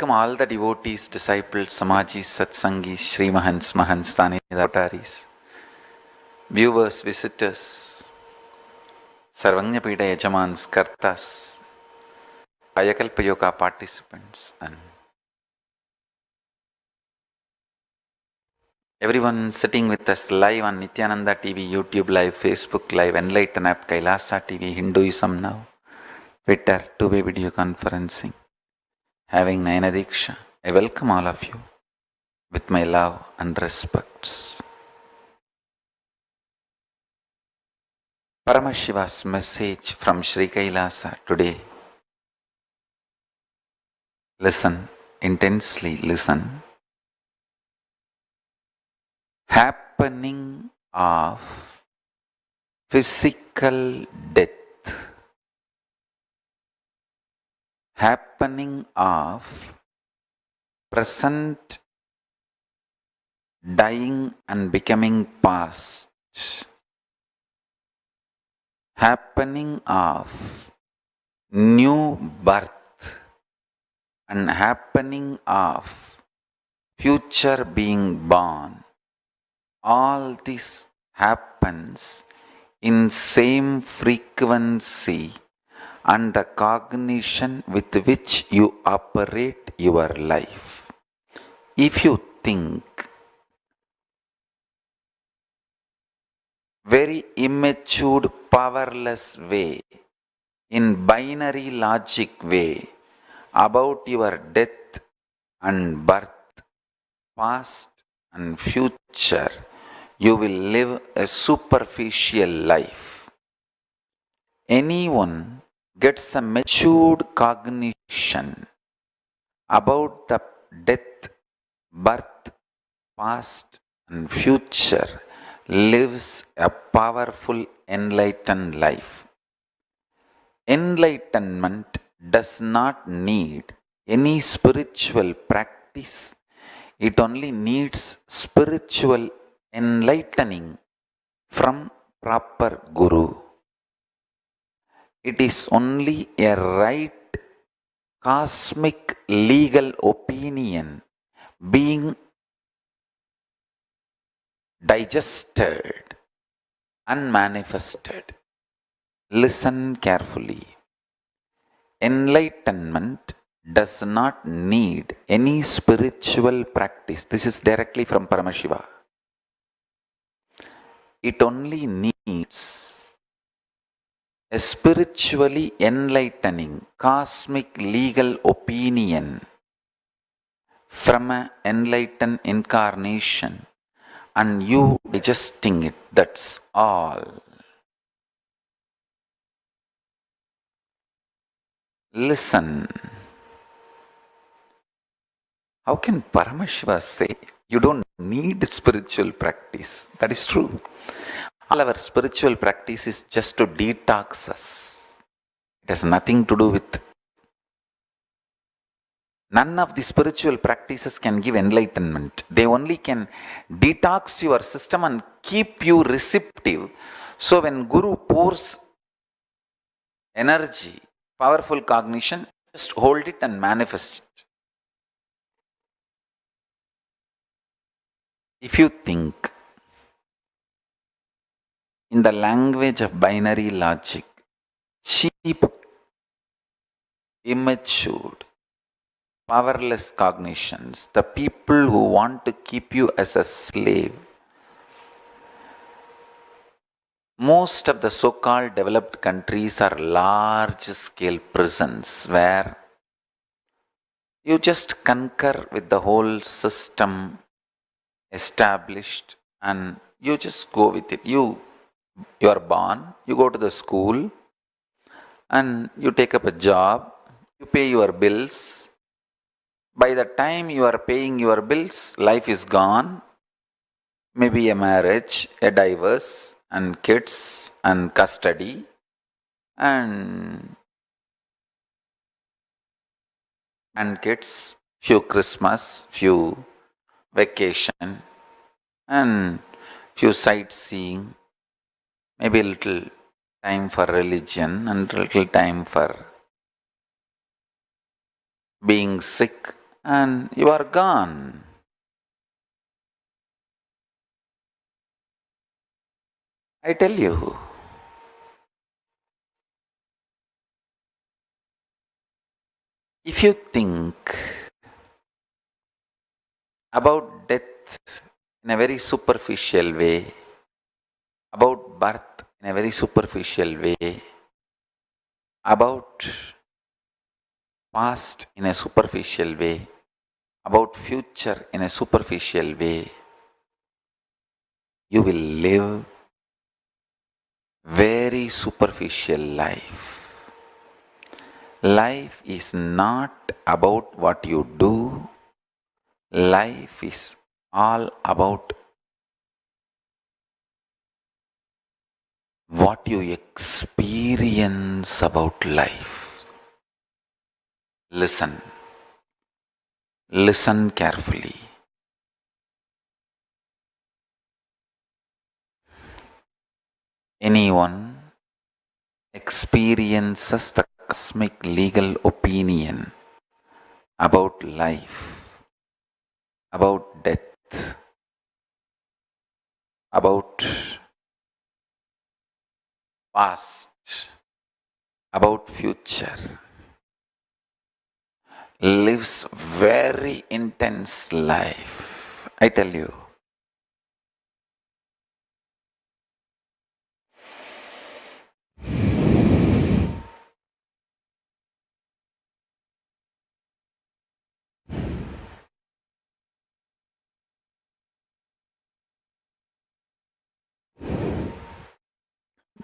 welcome all the devotees, disciples, Samajis, Satsangis, Shri Mahants, Mahants, Dhanitaris, viewers, visitors, Sarvanyapida Yajamans, Kartas, Ayakalpa Yoga participants, and everyone sitting with us live on Nityananda TV, YouTube Live, Facebook Live, Enlightenment app, Kailasa TV, Hinduism Now, Twitter, two-way video conferencing, having Nayana Diksha. I welcome all of you with my love and respects. Paramashiva's message from Sri Kailasa today. Listen, intensely listen. Happening of physical death. Happening of present dying and becoming past. Happening of new birth and happening of future being born. All this happens in same frequency and the cognition with which you operate your life. If you think very immature, powerless way, in binary logic way, about your death and birth, past and future, you will live a superficial life. Anyone gets a matured cognition about the death, birth, past and future lives a powerful enlightened life. Enlightenment does not need any spiritual practice. It only needs spiritual enlightening from proper Guru. It is only a right cosmic legal opinion being digested and manifested. Listen carefully. Enlightenment does not need any spiritual practice. This is directly from Paramashiva. It only needs a spiritually enlightening cosmic legal opinion from an enlightened incarnation and you digesting it. That's all. Listen. How can Paramashiva say you don't need spiritual practice? That is true. All our spiritual practice is just to detox us. It has nothing to do with. None of the spiritual practices can give enlightenment. They only can detox your system and keep you receptive. So when Guru pours energy, powerful cognition, just hold it and manifest it. If you think in the language of binary logic, cheap, immature, powerless cognitions, the people who want to keep you as a slave, most of the so-called developed countries are large-scale prisons where you just concur with the whole system established and you just go with it. You are born, you go to the school and you take up a job, you pay your bills. By the time you are paying your bills, life is gone. Maybe a marriage, a divorce, and kids, and custody, and kids, few Christmas, few vacation, and few sightseeing, maybe a little time for religion, and a little time for being sick and you are gone. I tell you, if you think about death in a very superficial way, about birth in a very superficial way, about past in a superficial way, about future in a superficial way, you will live very superficial life. Life is not about what you do, life is all about what you experience about life. Listen. Listen carefully. Anyone experiences the cosmic legal opinion about life, about death, about past, about future, lives very intense life. I tell you.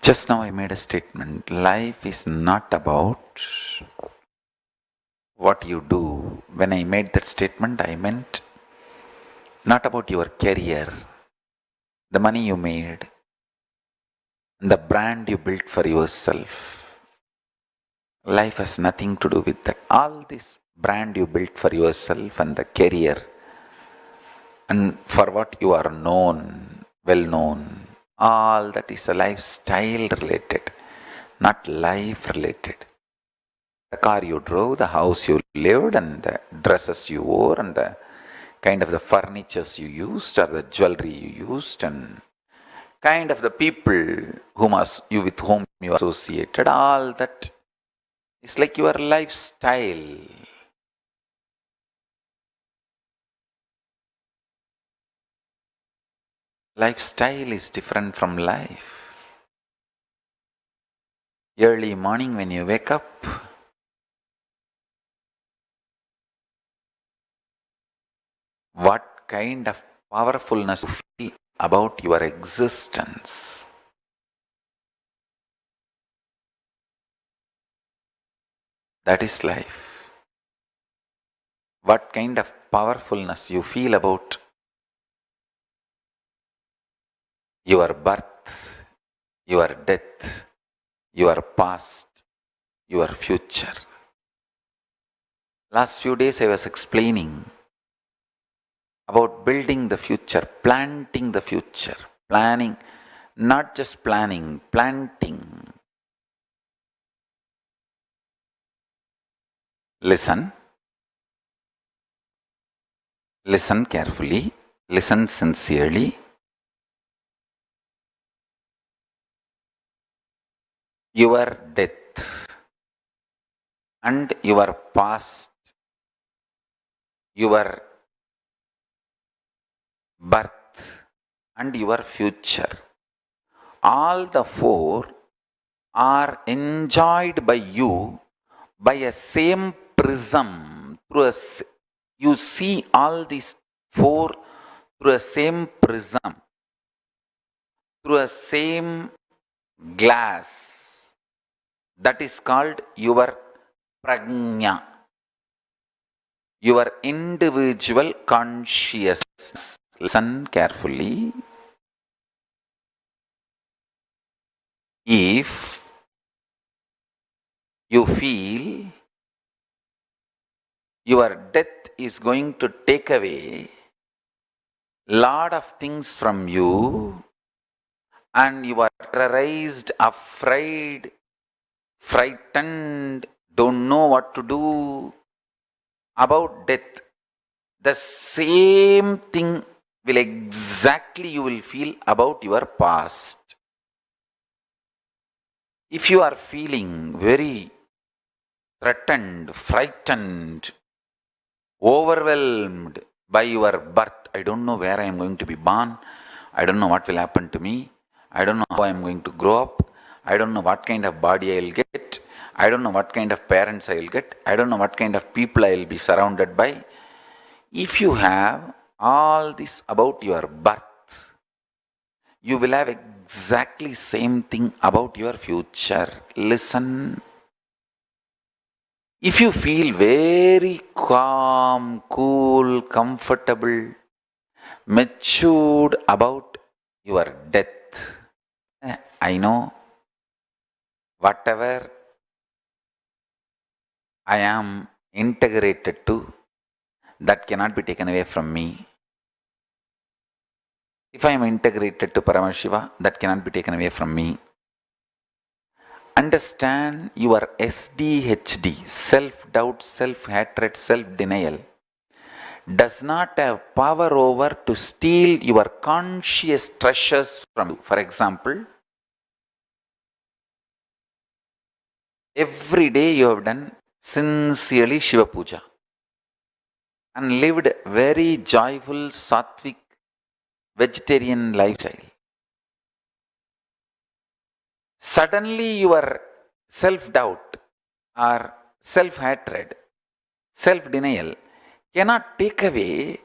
Just now I made a statement. Life is not about what you do. When I made that statement, I meant not about your career, the money you made, the brand you built for yourself. Life has nothing to do with that. All this brand you built for yourself and the career and for what you are known, well known, all that is a lifestyle related, not life related. The car you drove, the house you lived, and the dresses you wore, and the kind of the furnitures you used, or the jewelry you used, and kind of the people with whom you associated, all that is like your lifestyle. Lifestyle is different from life. Early morning when you wake up, what kind of powerfulness you feel about your existence. That is life. What kind of powerfulness you feel about your birth, your death, your past, your future. Last few days I was explaining about building the future, planting the future, planning, not just planning, planting. Listen, listen carefully, listen sincerely. Your death and your past, your birth and your future, all the four are enjoyed by you by a same prism. You see all these four through a same prism, through a same glass. That is called your prajna, your individual consciousness. Listen carefully. If you feel your death is going to take away lot of things from you and you are terrorized, afraid, frightened, don't know what to do about death, the same thing will exactly you will feel about your past. If you are feeling very threatened, frightened, overwhelmed by your birth, I don't know where I am going to be born, I don't know what will happen to me, I don't know how I am going to grow up, I don't know what kind of body I will get, I don't know what kind of parents I will get, I don't know what kind of people I will be surrounded by. If you have all this about your birth, you will have exactly same thing about your future. Listen. If you feel very calm, cool, comfortable, matured about your death, I know whatever I am integrated to, that cannot be taken away from me. If I am integrated to Paramashiva, that cannot be taken away from me. Understand your SDHD, self-doubt, self-hatred, self-denial, does not have power over to steal your conscious treasures from you. For example, every day you have done sincerely Shiva Puja and lived very joyful, sattvic, vegetarian lifestyle. Suddenly your self-doubt or self-hatred, self-denial cannot take away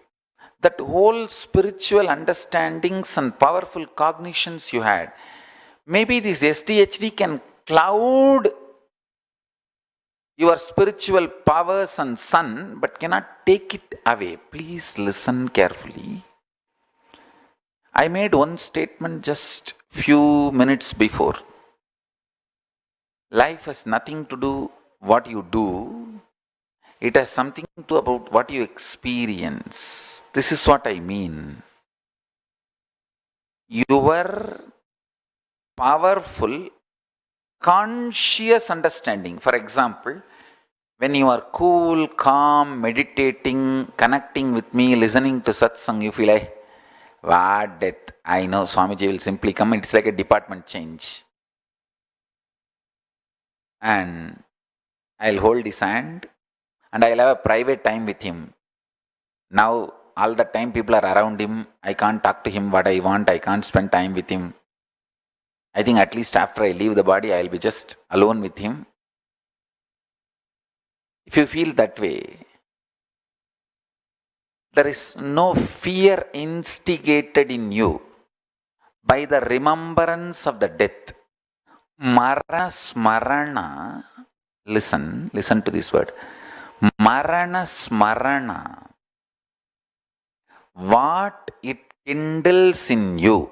that whole spiritual understandings and powerful cognitions you had. Maybe this SDHD can cloud your spiritual powers and sun, but cannot take it away. Please listen carefully. I made one statement just few minutes before. Life has nothing to do what you do. It has something to do about what you experience. This is what I mean. Your powerful conscious understanding. For example, when you are cool, calm, meditating, connecting with me, listening to satsang, you feel like, what death? I know Swamiji will simply come. It's like a department change. And I'll hold his hand and I'll have a private time with him. Now, all the time people are around him. I can't talk to him what I want. I can't spend time with him. I think at least after I leave the body, I'll be just alone with him. If you feel that way, there is no fear instigated in you by the remembrance of the death. Marana Smarana, listen to this word. Marana Smarana, what it kindles in you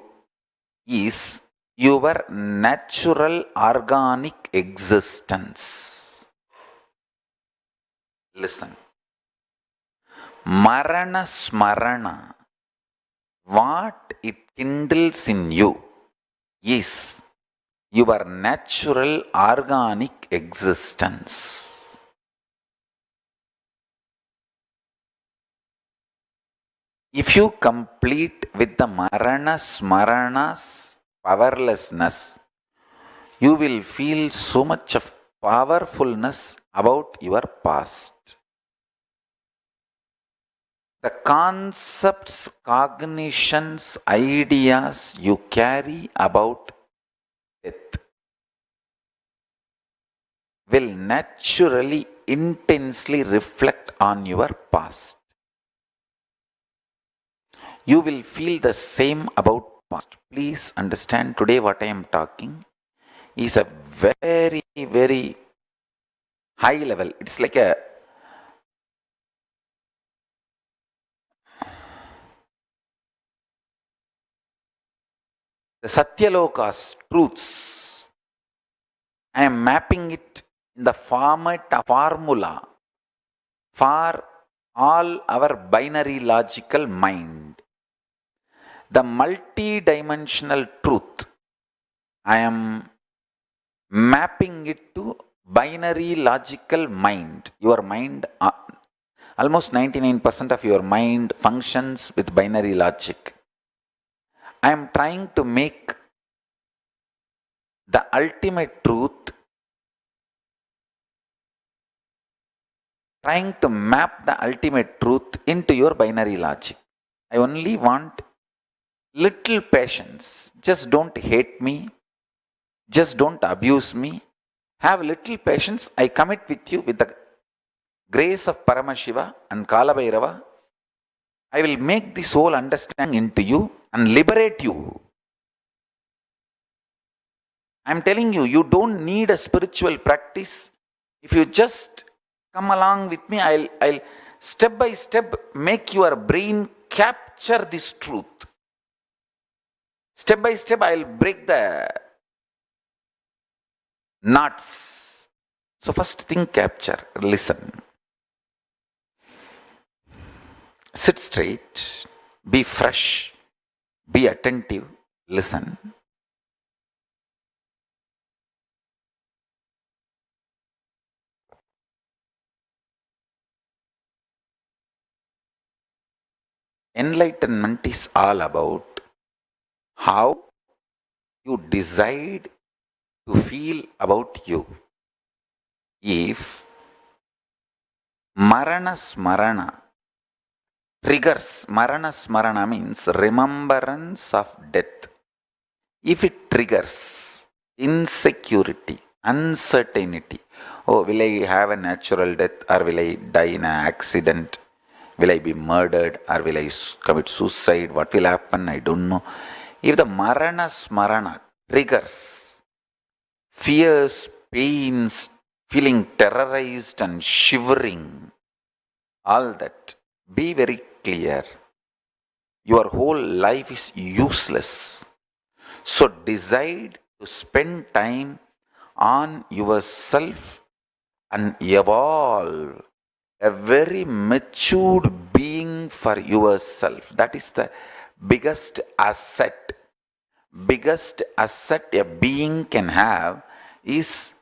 is your natural organic existence. Listen. Marana Smarana, what it kindles in you is your natural organic existence. If you complete with the Marana Smarana's powerlessness, you will feel so much of powerfulness about your past. The concepts, cognitions, ideas you carry about death will naturally, intensely reflect on your past. You will feel the same about past. Please understand, today what I am talking is a very, very high level. It's like a the Satyaloka's truths. I am mapping it in the format of formula for all our binary logical mind. The multi-dimensional truth, I am mapping it to binary logical mind, your mind Almost 99% of your mind functions with binary logic. I am trying to make the ultimate truth, trying to map the ultimate truth into your binary logic. I only want little patience. Just don't hate me. Just don't abuse me. Have little patience. I commit with you with the grace of Paramashiva and Kalabhairava. I will make this whole understanding into you and liberate you. I'm telling you, you don't need a spiritual practice. If you just come along with me, I'll step by step make your brain capture this truth. Step by step, I'll break the knots. So first thing, capture, listen. Sit straight, be fresh, be attentive, listen. Enlightenment is all about how you decide to feel about you. If Marana Smarana triggers, Marana Smarana means remembrance of death. If it triggers insecurity, uncertainty, oh, will I have a natural death or will I die in an accident? Will I be murdered or will I commit suicide? What will happen? I don't know. If the Marana Smarana triggers fears, pains, feeling terrorized and shivering, all that, be very clear. Your whole life is useless. So decide to spend time on yourself and evolve a very matured being for yourself. That is the biggest asset. Biggest asset a being can have is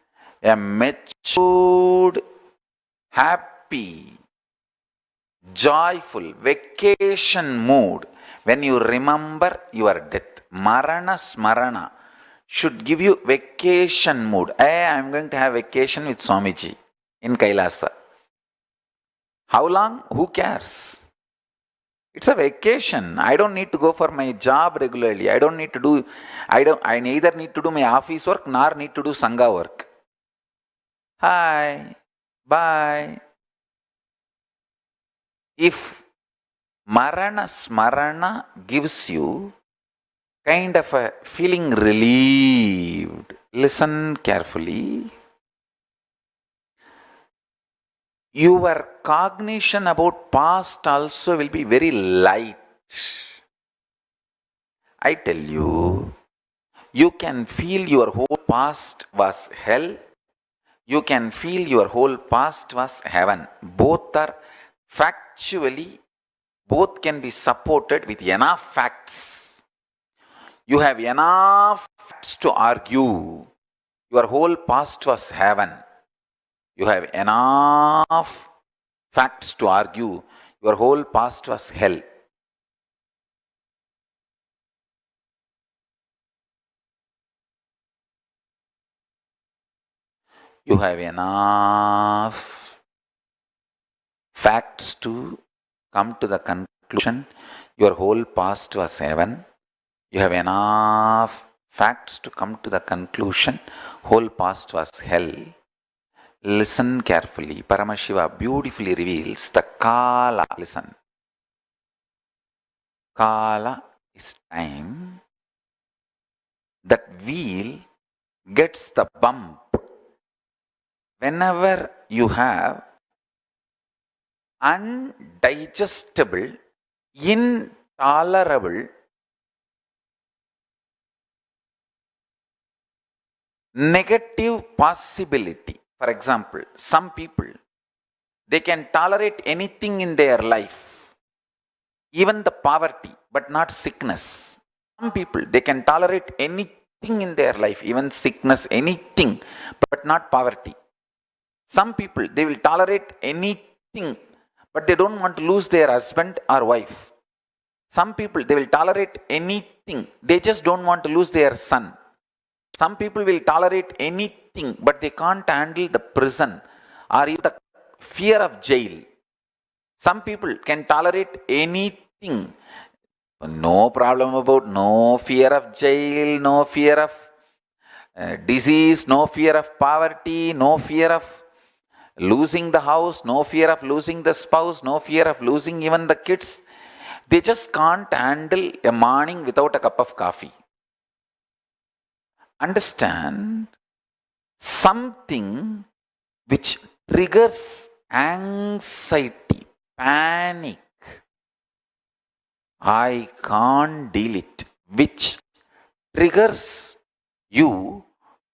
a matured, happy, joyful, vacation mood when you remember your death. Marana Smarana should give you vacation mood. Hey, I'm going to have vacation with Swamiji in Kailasa. How long? Who cares? It's a vacation. I don't need to go for my job regularly. I neither need to do my office work nor need to do Sangha work. Hi, bye. If Marana Smarana gives you kind of a feeling relieved, listen carefully. Your cognition about past also will be very light. I tell you, you can feel your whole past was hell. You can feel your whole past was heaven. Both are factually, both can be supported with enough facts. You have enough facts to argue your whole past was heaven. You have enough facts to argue your whole past was hell. You have enough facts to come to the conclusion your whole past was heaven. You have enough facts to come to the conclusion whole past was hell. Listen carefully. Paramashiva beautifully reveals the Kala. Listen. Kala is time. That wheel gets the bump whenever you have undigestible, intolerable, negative possibility. For example, some people, they can tolerate anything in their life, even the poverty, but not sickness. Some people, they can tolerate anything in their life, even sickness, anything, but not poverty. Some people, they will tolerate anything, but they don't want to lose their husband or wife. Some people, they will tolerate anything. They just don't want to lose their son. Some people will tolerate anything, but they can't handle the prison or even the fear of jail. Some people can tolerate anything. No problem about no fear of jail, no fear of disease, no fear of poverty, no fear of losing the house, no fear of losing the spouse, no fear of losing even the kids. They just can't handle a morning without a cup of coffee. Understand, something which triggers anxiety, panic, I can't deal it, which triggers you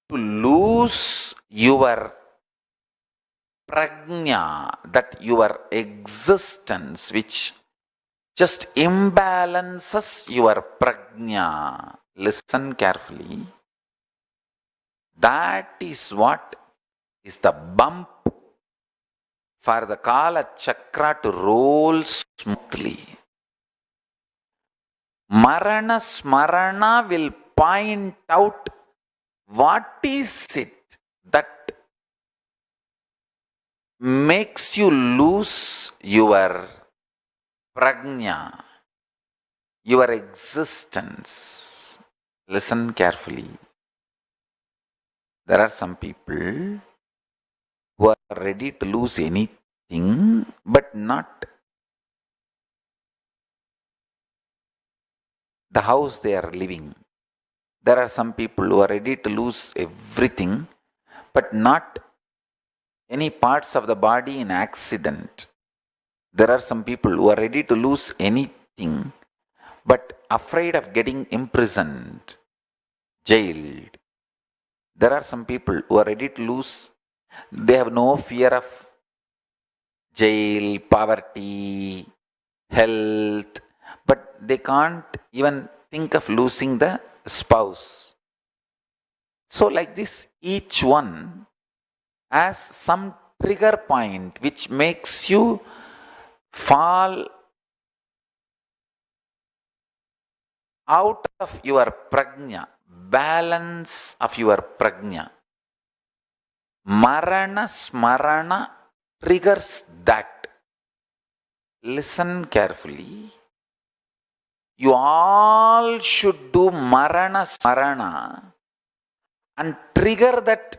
to lose your prajna, that your existence, which just imbalances your prajna. Listen carefully. That is what is the bump for the Kala Chakra to roll smoothly. Marana Smarana will point out what is it that makes you lose your prajna, your existence. Listen carefully. There are some people who are ready to lose anything, but not the house they are living. There are some people who are ready to lose everything, but not any parts of the body in accident. There are some people who are ready to lose anything, but afraid of getting imprisoned, jailed. There are some people who are ready to lose, they have no fear of jail, poverty, health, but they can't even think of losing the spouse. So, like this, each one has some trigger point which makes you fall out of your prajna, balance of your prajna. Marana Smarana triggers that. Listen carefully. You all should do Marana Smarana and trigger that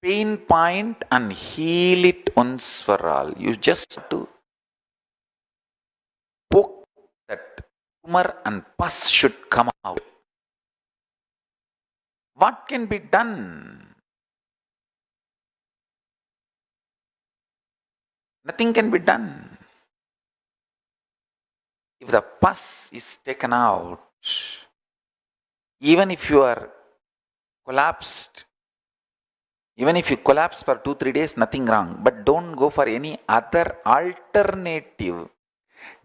pain point and heal it once for all. You just have to poke that tumor and pus should come out. What can be done? Nothing can be done. If the pus is taken out, even if you are collapsed, even if you collapse for 2-3 days, nothing wrong. But don't go for any other alternative,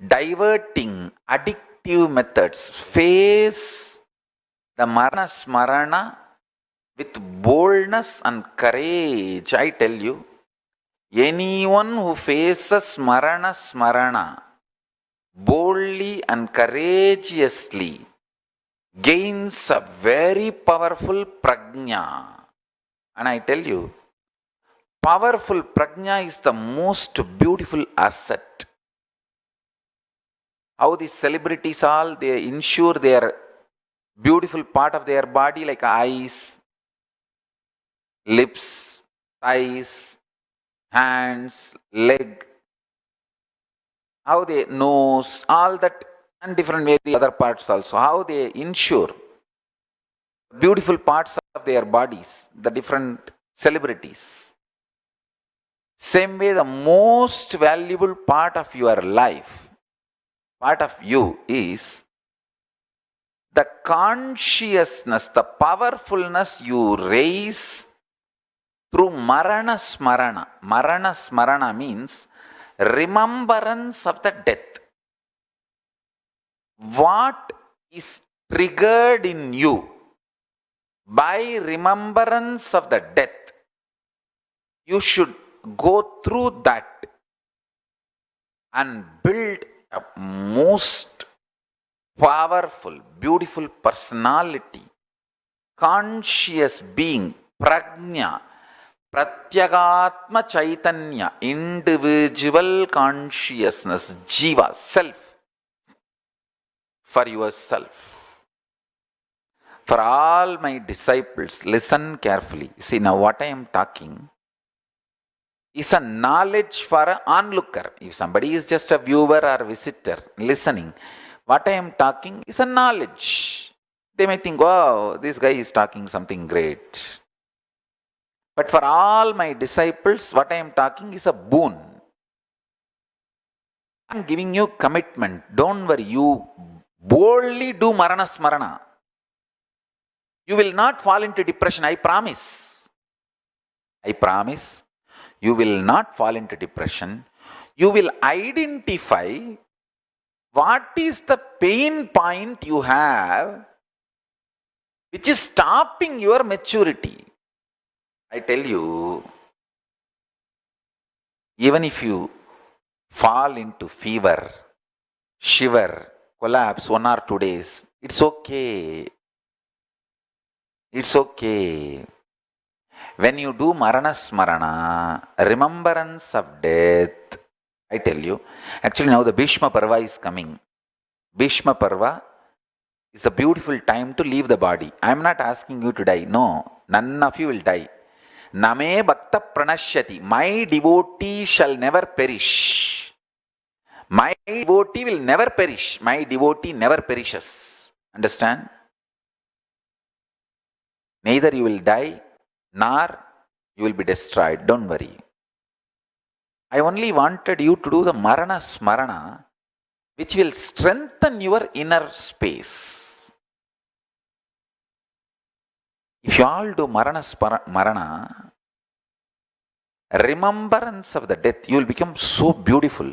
diverting, addictive methods. Face the Marana Smarana with boldness and courage. I tell you, anyone who faces Marana Smarana boldly and courageously gains a very powerful prajna. And I tell you, powerful prajna is the most beautiful asset. How these celebrities all, they ensure their beautiful part of their body like eyes, lips, thighs, hands, leg, how they nose, all that, and different various other parts also. How they ensure beautiful parts of their bodies, the different celebrities. Same way, the most valuable part of your life, part of you, is the consciousness, the powerfulness you raise through Marana Smarana. Marana Smarana means remembrance of the death. What is triggered in you by remembrance of the death, you should go through that. and build a most powerful, beautiful personality, conscious being, prajna, pratyagatma chaitanya, individual consciousness, jiva, self, for yourself. For all my disciples, listen carefully. See, now what I am talking is a knowledge for an onlooker. If somebody is just a viewer or visitor listening, what I am talking is a knowledge. They may think, wow, this guy is talking something great. But for all my disciples, what I am talking is a boon. I am giving you commitment. Don't worry, you boldly do Marana Smarana. You will not fall into depression, I promise. I promise. You will not fall into depression. You will identify what is the pain point you have which is stopping your maturity. I tell you, even if you fall into fever, shiver, collapse 1 or 2 days, it's okay. It's okay. When you do Marana Smarana, remembrance of death, I tell you, actually now the Bhishma Parva is coming. Bhishma Parva is a beautiful time to leave the body. I am not asking you to die. No, none of you will die. Name bhakta pranashyati. My devotee shall never perish. My devotee will never perish. My devotee never perishes. Understand? Neither you will die, nor you will be destroyed. Don't worry. I only wanted you to do the Marana Smarana, which will strengthen your inner space. If you all do Marana, remembrance of the death, you will become so beautiful.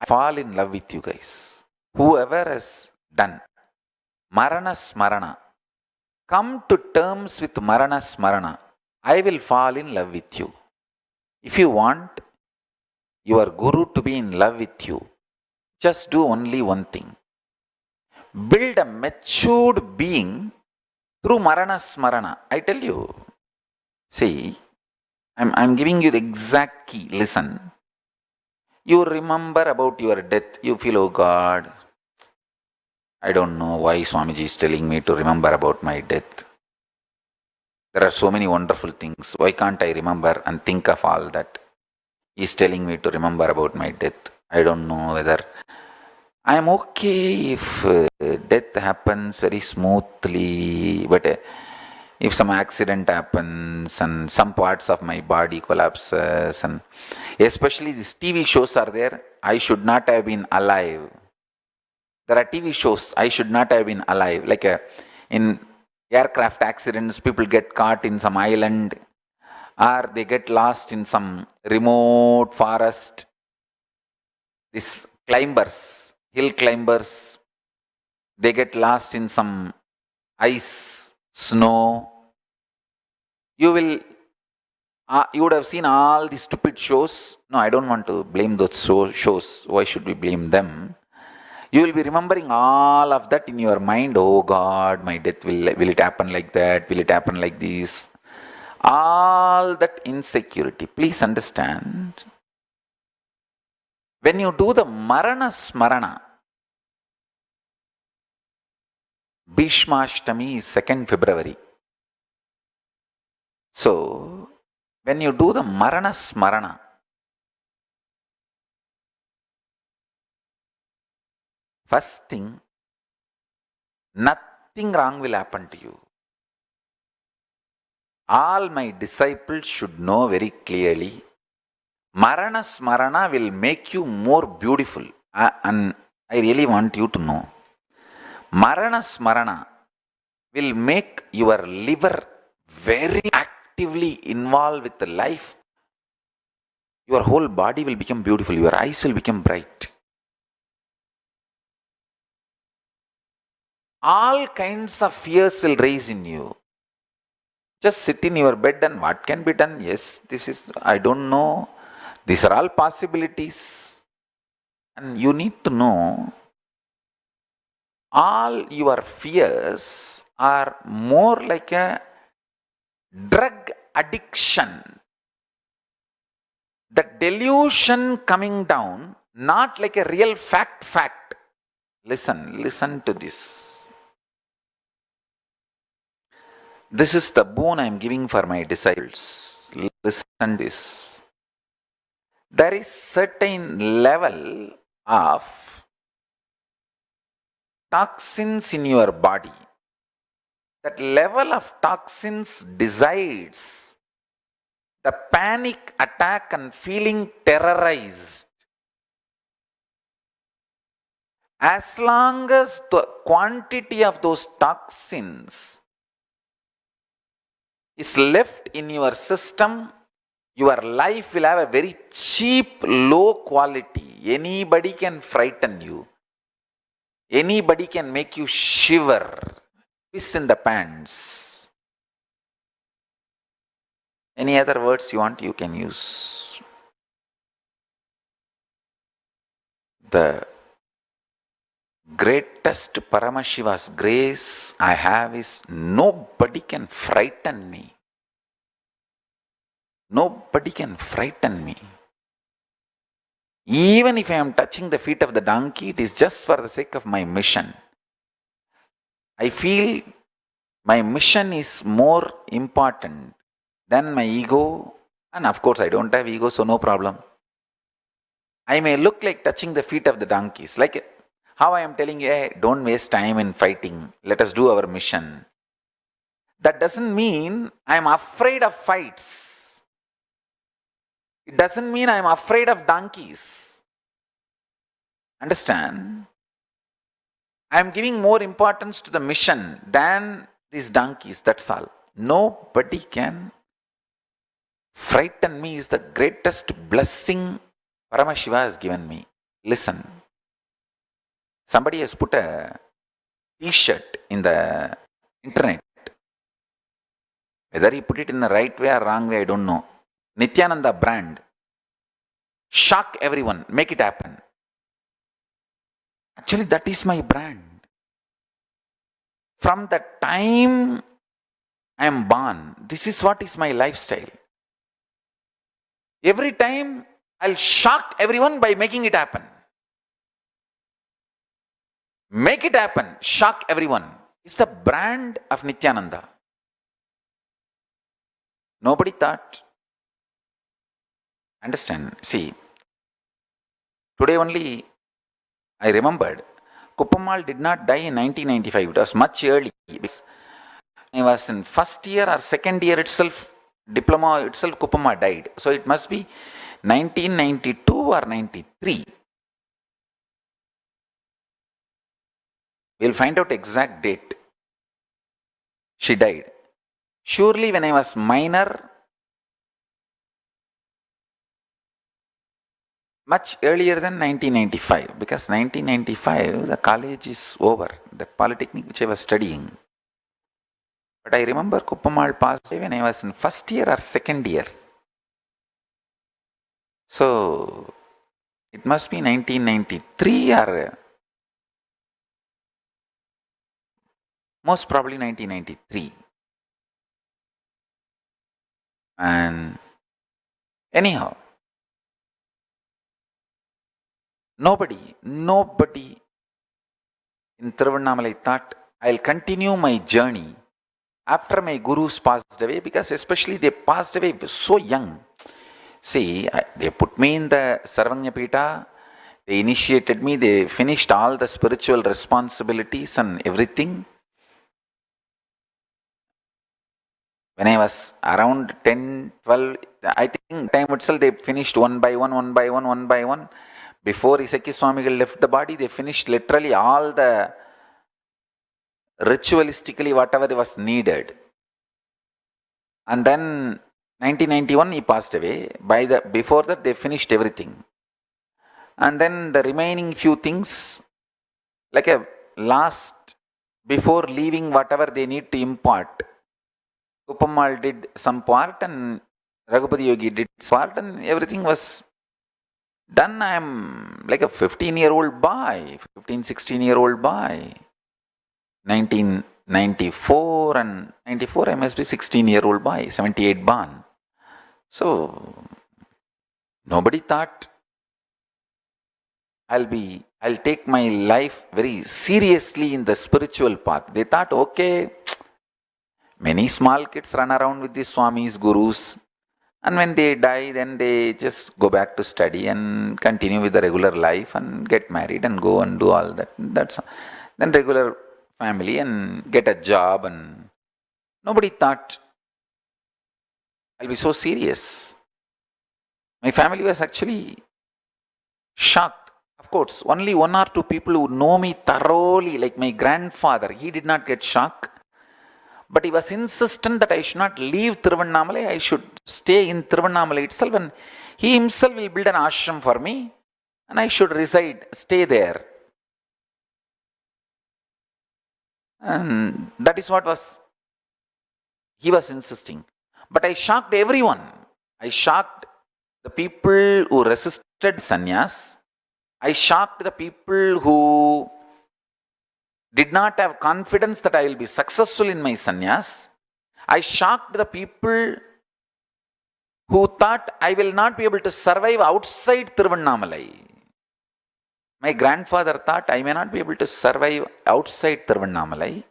I fall in love with you guys. Whoever has done Marana Smarana, come to terms with Marana Smarana. I will fall in love with you. If you want your Guru to be in love with you, just do only one thing. Build a matured being through Marana Smarana. I tell you. See, I'm giving you the exact key. Listen. You remember about your death. You feel, oh God, I don't know why Swamiji is telling me to remember about my death. There are so many wonderful things. Why can't I remember and think of all that? He's telling me to remember about my death. I don't know whether I am okay if death happens very smoothly, but if some accident happens and some parts of my body collapses, and especially these TV shows are there, I should not have been alive. There are TV shows, I should not have been alive. Like in aircraft accidents, people get caught in some island or they get lost in some remote forest. These climbers, hill climbers, they get lost in some ice, snow. You would have seen all the stupid shows. No, I don't want to blame those shows. Why should we blame them? You will be remembering all of that in your mind. Oh God, my death, will it happen like that? Will it happen like this? All that insecurity. Please understand. When you do the Marana Smarana, Bhishmashtami is 2nd February. So, when you do the Marana Smarana, first thing, nothing wrong will happen to you. All my disciples should know very clearly, Marana Smarana will make you more beautiful. And I really want you to know, Marana Smarana will make your liver very actively involved with the life. Your whole body will become beautiful. Your eyes will become bright. All kinds of fears will rise in you. Just sit in your bed and what can be done? Yes, this is, I don't know. These are all possibilities. And you need to know all your fears are more like a drug addiction. The delusion coming down, not like a real fact. Listen to this. This is the boon I am giving for my disciples. Listen this. There is certain level of toxins in your body. That level of toxins decides the panic attack and feeling terrorized. As long as the quantity of those toxins is left in your system, your life will have a very cheap, low quality. Anybody can frighten you. Anybody can make you shiver, piss in the pants. Any other words you want, you can use. The greatest Paramashiva's grace I have is nobody can frighten me. Nobody can frighten me. Even if I am touching the feet of the donkey, it is just for the sake of my mission. I feel my mission is more important than my ego. And of course, I don't have ego, so no problem. I may look like touching the feet of the donkeys, like how I am telling you, hey, don't waste time in fighting. Let us do our mission. That doesn't mean I am afraid of fights. It doesn't mean I am afraid of donkeys. Understand? I am giving more importance to the mission than these donkeys, that's all. Nobody can frighten me is the greatest blessing Paramashiva has given me. Listen. Somebody has put a t-shirt in the internet. Whether he put it in the right way or wrong way, I don't know. Nityananda brand. Shock everyone, make it happen. Actually, that is my brand. From the time I am born, this is what is my lifestyle. Every time I'll shock everyone by making it happen. Make it happen, shock everyone. It's the brand of Nityananda. Nobody thought. Understand? See, today only I remembered, Kuppamal did not die in 1995. It was much early. I was in first year or second year itself, diploma itself, Kuppamal died. So it must be 1992 or 93. We'll find out exact date. She died. Surely when I was minor, much earlier than 1995, because 1995 the college is over, the polytechnic which I was studying. But I remember Kuppamal passed away when I was in first year or second year. So it must be 1993 or most probably 1993. And anyhow, nobody in Tiruvannamalai thought I'll continue my journey after my gurus passed away, because especially they passed away so young. See, they put me in the Sarvanya Pita, they initiated me, they finished all the spiritual responsibilities and everything. When I was around 10, 12, I think time itself they finished one by one. Before Isaki Swamigal left the body, they finished literally all the ritualistically whatever was needed. And then 1991 he passed away. Before that they finished everything. And then the remaining few things, like a last, before leaving whatever they need to impart, Kuppamal did some part and Raghupati Yogi did some part, and everything was Then I am like a 15-year-old boy, 15, 16-year-old boy. 1994 and 94, I must be 16-year-old boy, 78 born. So nobody thought I'll take my life very seriously in the spiritual path. They thought, okay, many small kids run around with these swamis, gurus, and when they die, then they just go back to study and continue with the regular life and get married and go and do all that. That's then regular family and get a job, and nobody thought I'll be so serious. My family was actually shocked. Of course, only one or two people who know me thoroughly, like my grandfather, he did not get shocked. But he was insistent that I should not leave Tiruvannamalai, I should stay in Tiruvannamalai itself, and he himself will build an ashram for me, and I should stay there. And that is what he was insisting. But I shocked everyone. I shocked the people who resisted sannyas. I shocked the people who did not have confidence that I will be successful in my sannyas. I shocked the people who thought I will not be able to survive outside Tiruvannamalai. My grandfather thought I may not be able to survive outside Tiruvannamalai.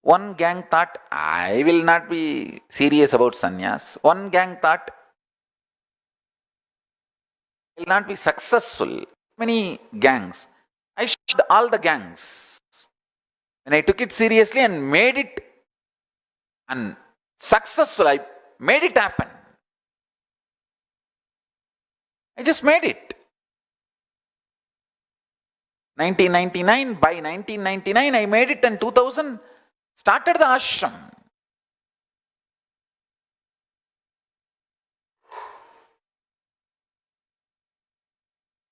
One gang thought I will not be serious about sannyas. One gang thought I will not be successful. Many gangs. I shocked all the gangs. And I took it seriously and made it and successful. I made it happen. I just made it. 1999, by 1999 I made it, and 2000 started the ashram.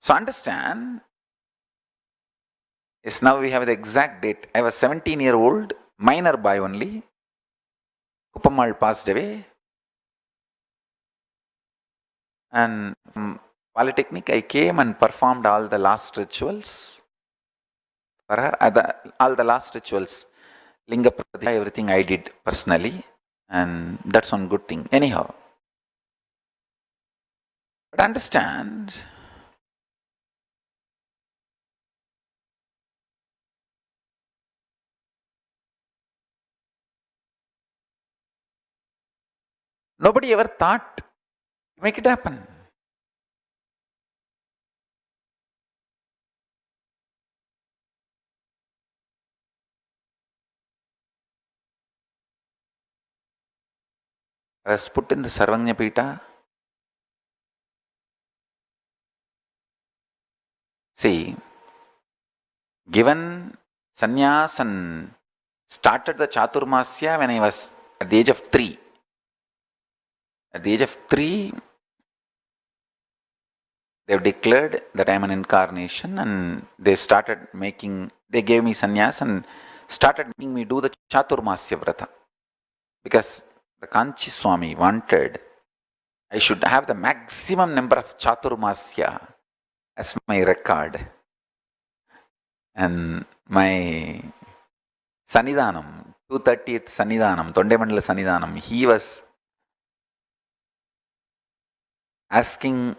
So understand, yes, now we have the exact date. I was 17-year-old, minor boy only. Kupammal passed away. And from Polytechnic, I came and performed all the last rituals for her. All the last rituals, Linga Pradya, everything I did personally. And that's one good thing. Anyhow. But understand, nobody ever thought to make it happen. I was put in the Sarvanya Pita. See, given sannyas and started the Chaturmasya when I was at the age of 3. At the age of 3, they have declared that I am an incarnation, and they gave me sannyas and started making me do the Chaturmasya Vrata. Because the Kanchi Swami wanted I should have the maximum number of Chaturmasya as my record. And my Sannidhanam, 230th Sannidhanam, Tondemandala Sannidhanam, he was asking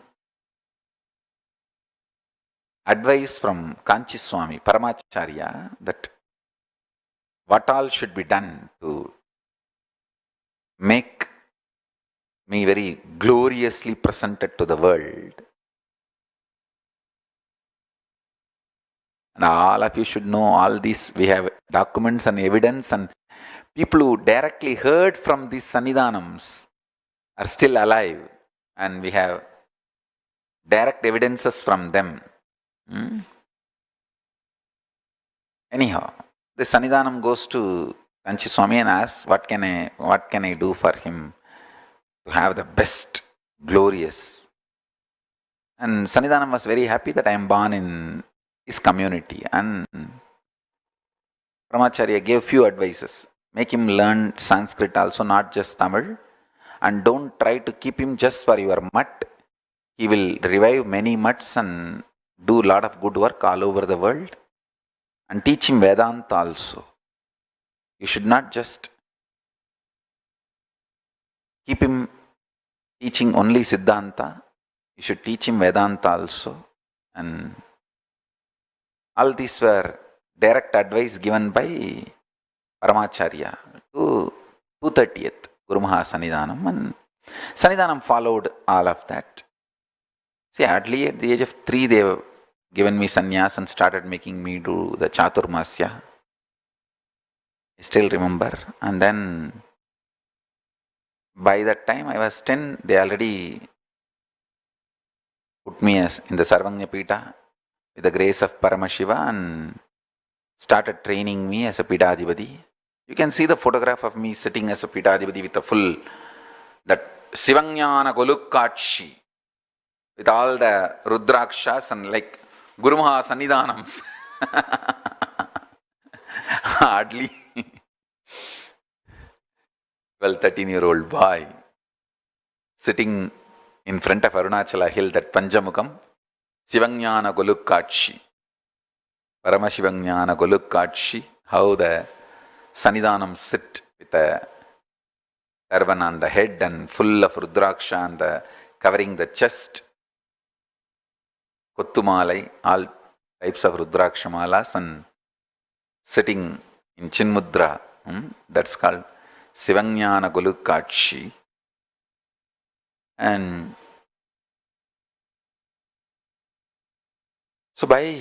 advice from Kanchi Swami, Paramacharya, that what all should be done to make me very gloriously presented to the world. And all of you should know all this. We have documents and evidence, and people who directly heard from these Sannidhanams are still alive, and we have direct evidences from them. Anyhow, the Sannidhanam goes to Kanchi Swami and asks, what can I do for him to have the best, glorious? And Sannidhanam was very happy that I am born in his community. And Paramacharya gave few advices. Make him learn Sanskrit also, not just Tamil. And don't try to keep him just for your mutt. He will revive many mutts and do a lot of good work all over the world and teach him Vedanta also. You should not just keep him teaching only Siddhanta. You should teach him Vedanta also. And all these were direct advice given by Paramacharya to 230th Guru Maha Sannidhanam, and Sannidhanam followed all of that. See, hardly at the age of 3 they have given me sannyas and started making me do the Chaturmasya. I still remember. And then by that time I was 10, they already put me as in the Sarvanya Pita with the grace of Paramashiva and started training me as a Pitadhipati. You can see the photograph of me sitting as a Pitadhipati with a full, that Sivanyana Golukkachi, with all the Rudrakshas and like Guru Maha Sannidhanams. Hardly 12, 13-year-old boy sitting in front of Arunachala hill, that Panjamukam, Sivanyana Golukkachi, Paramashivanyana Golukkachi, how the Sannidhanam sit with a turban on the head and full of Rudraksha and the, covering the chest, Kottumalai, all types of Rudraksha malas, and sitting in Chinmudra. That's called Sivanyana Golukkachi. And so by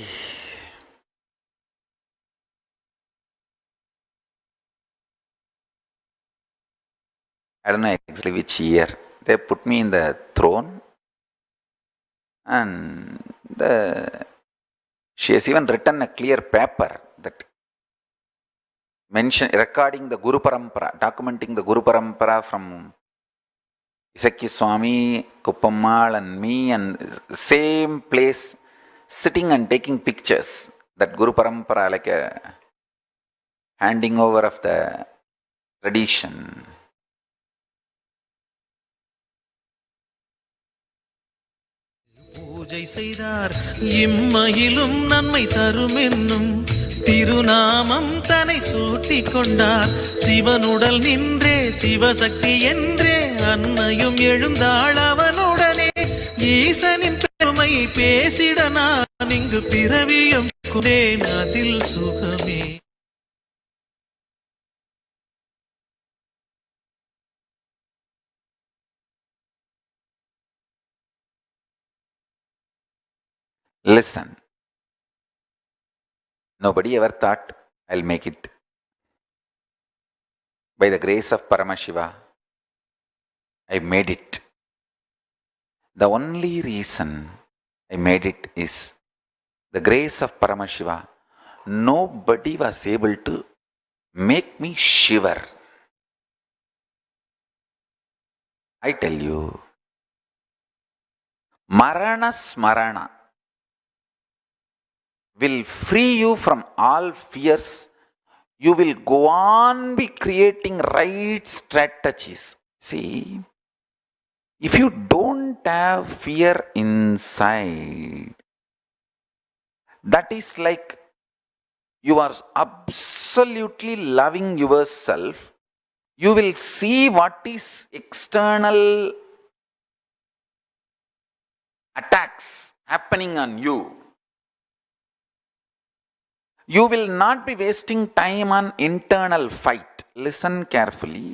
I don't know exactly which year, they put me in the throne, and she has even written a clear paper that recording the Guru Parampara, documenting the Guru Parampara from Isakki Swami, Kuppammal and me, and same place, sitting and taking pictures. That Guru Parampara, like a handing over of the tradition. பூஜை செய்தார் இம்மையிலும் நன்மை தரும் என்னும் திருநாமம் தன்னை சூட்டிக் கொண்டார். சிவனுடல் நின்றே சிவசக்தி என்றே அன்னையும் எழுந்தாள் அவனுடனே. ஈசனின் பெருமை பேசிட நான் இங்கு பிறவியும் கொண்டேன், அதில் சுகமே. Listen, nobody ever thought I'll make it. By the grace of Paramashiva, I made it. The only reason I made it is the grace of Paramashiva. Nobody was able to make me shiver. I tell you, Marana Smarana will free you from all fears. You will go on be creating right strategies. See, if you don't have fear inside, that is like you are absolutely loving yourself. You will see what is external attacks happening on you. You will not be wasting time on internal fight. Listen carefully.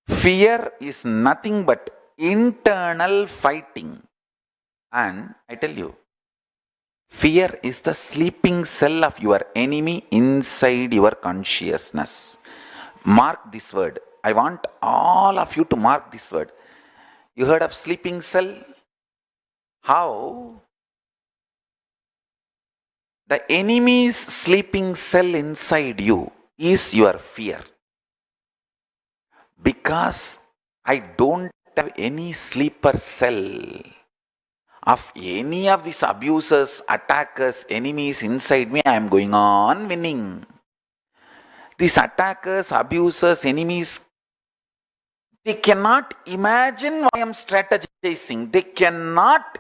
Fear is nothing but internal fighting. And I tell you, fear is the sleeping cell of your enemy inside your consciousness. Mark this word. I want all of you to mark this word. You heard of sleeping cell? How? The enemy's sleeping cell inside you is your fear. Because I don't have any sleeper cell of any of these abusers, attackers, enemies inside me, I am going on winning. These attackers, abusers, enemies They cannot imagine why I am strategizing. They cannot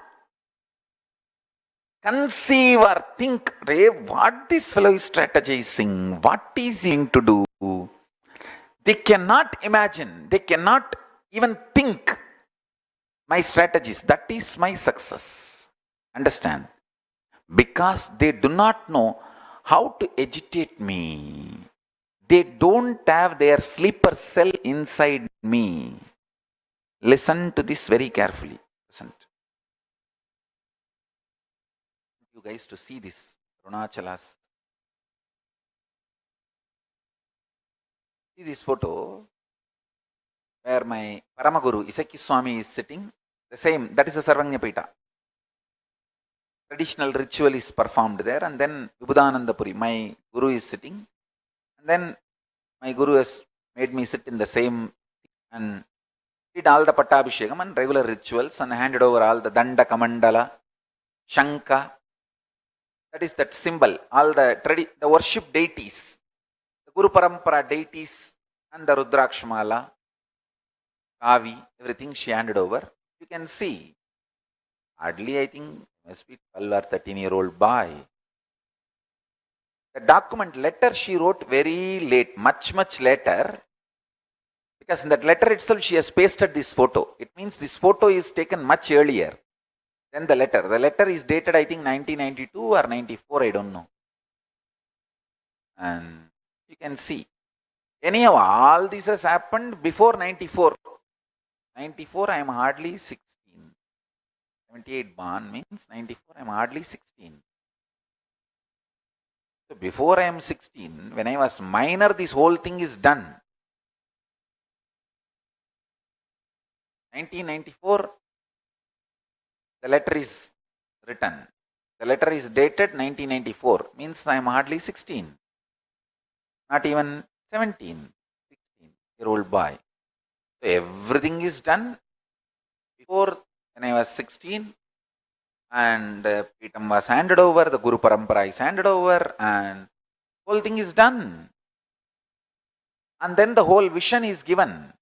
conceive or think, Ray, what this fellow is strategizing, what is he going to do. They cannot imagine, they cannot even think my strategies. That is my success. Understand? Because they do not know how to agitate me. They don't have their sleeper cell inside me. Listen to this very carefully. Listen. You guys to see this. Runachalas. See this photo where my Paramaguru Isaki Swami is sitting. The same, that is a Sarvanya Pita. Traditional ritual is performed there, and then Vibhudananda Puri, my Guru, is sitting. And then my Guru has made me sit in the same and did all the Pattabhishekam and regular rituals and handed over all the Danda Kamandala, Shanka. That is that symbol, all the worship deities, the Guru Parampara deities and the Rudrakshmala, Kavi, everything she handed over. You can see, hardly I think must be 12 or 13-year-old boy. The document letter she wrote very late, much later, because in that letter itself she has pasted this photo. It means this photo is taken much earlier than the letter. The letter is dated I think 1992 or 94, I don't know. And you can see. Anyhow, all this has happened before 94. 94, I am hardly 16. 78 born means 94, I am hardly 16. So before I am 16, when I was minor, this whole thing is done. 1994, the letter is written. The letter is dated 1994, means I am hardly 16. Not even 17, 16-year-old boy. So everything is done before when I was 16, and the Pitam was handed over, the Guru Parampara is handed over, and whole thing is done. And then the whole vision is given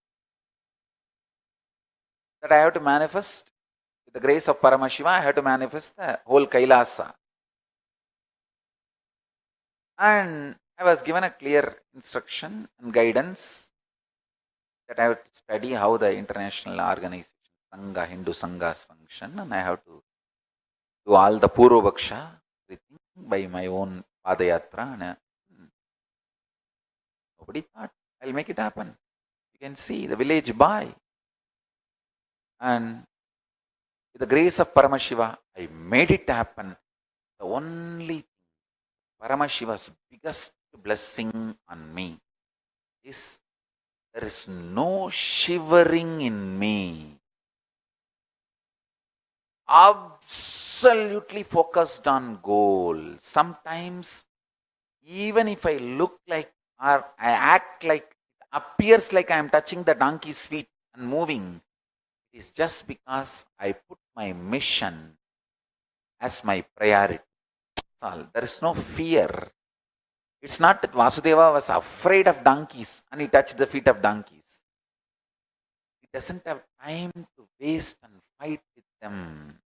that I have to manifest, with the grace of Paramashiva, I have to manifest the whole Kailasa. And I was given a clear instruction and guidance that I have to study how the international organization, Sangha, Hindu Sanghas function, and I have to do all the Purva Bhaksha, everything by my own Padayatra. And nobody thought I'll make it happen. You can see the village boy. And with the grace of Paramashiva, I made it happen. The only Paramashiva's biggest blessing on me is there is no shivering in me. Absolutely focused on goal. Sometimes, even if I look like or I act like, it appears like I am touching the donkey's feet and moving, it is just because I put my mission as my priority. That's all. There is no fear. It's not that Vasudeva was afraid of donkeys and he touched the feet of donkeys. He doesn't have time to waste and fight with them.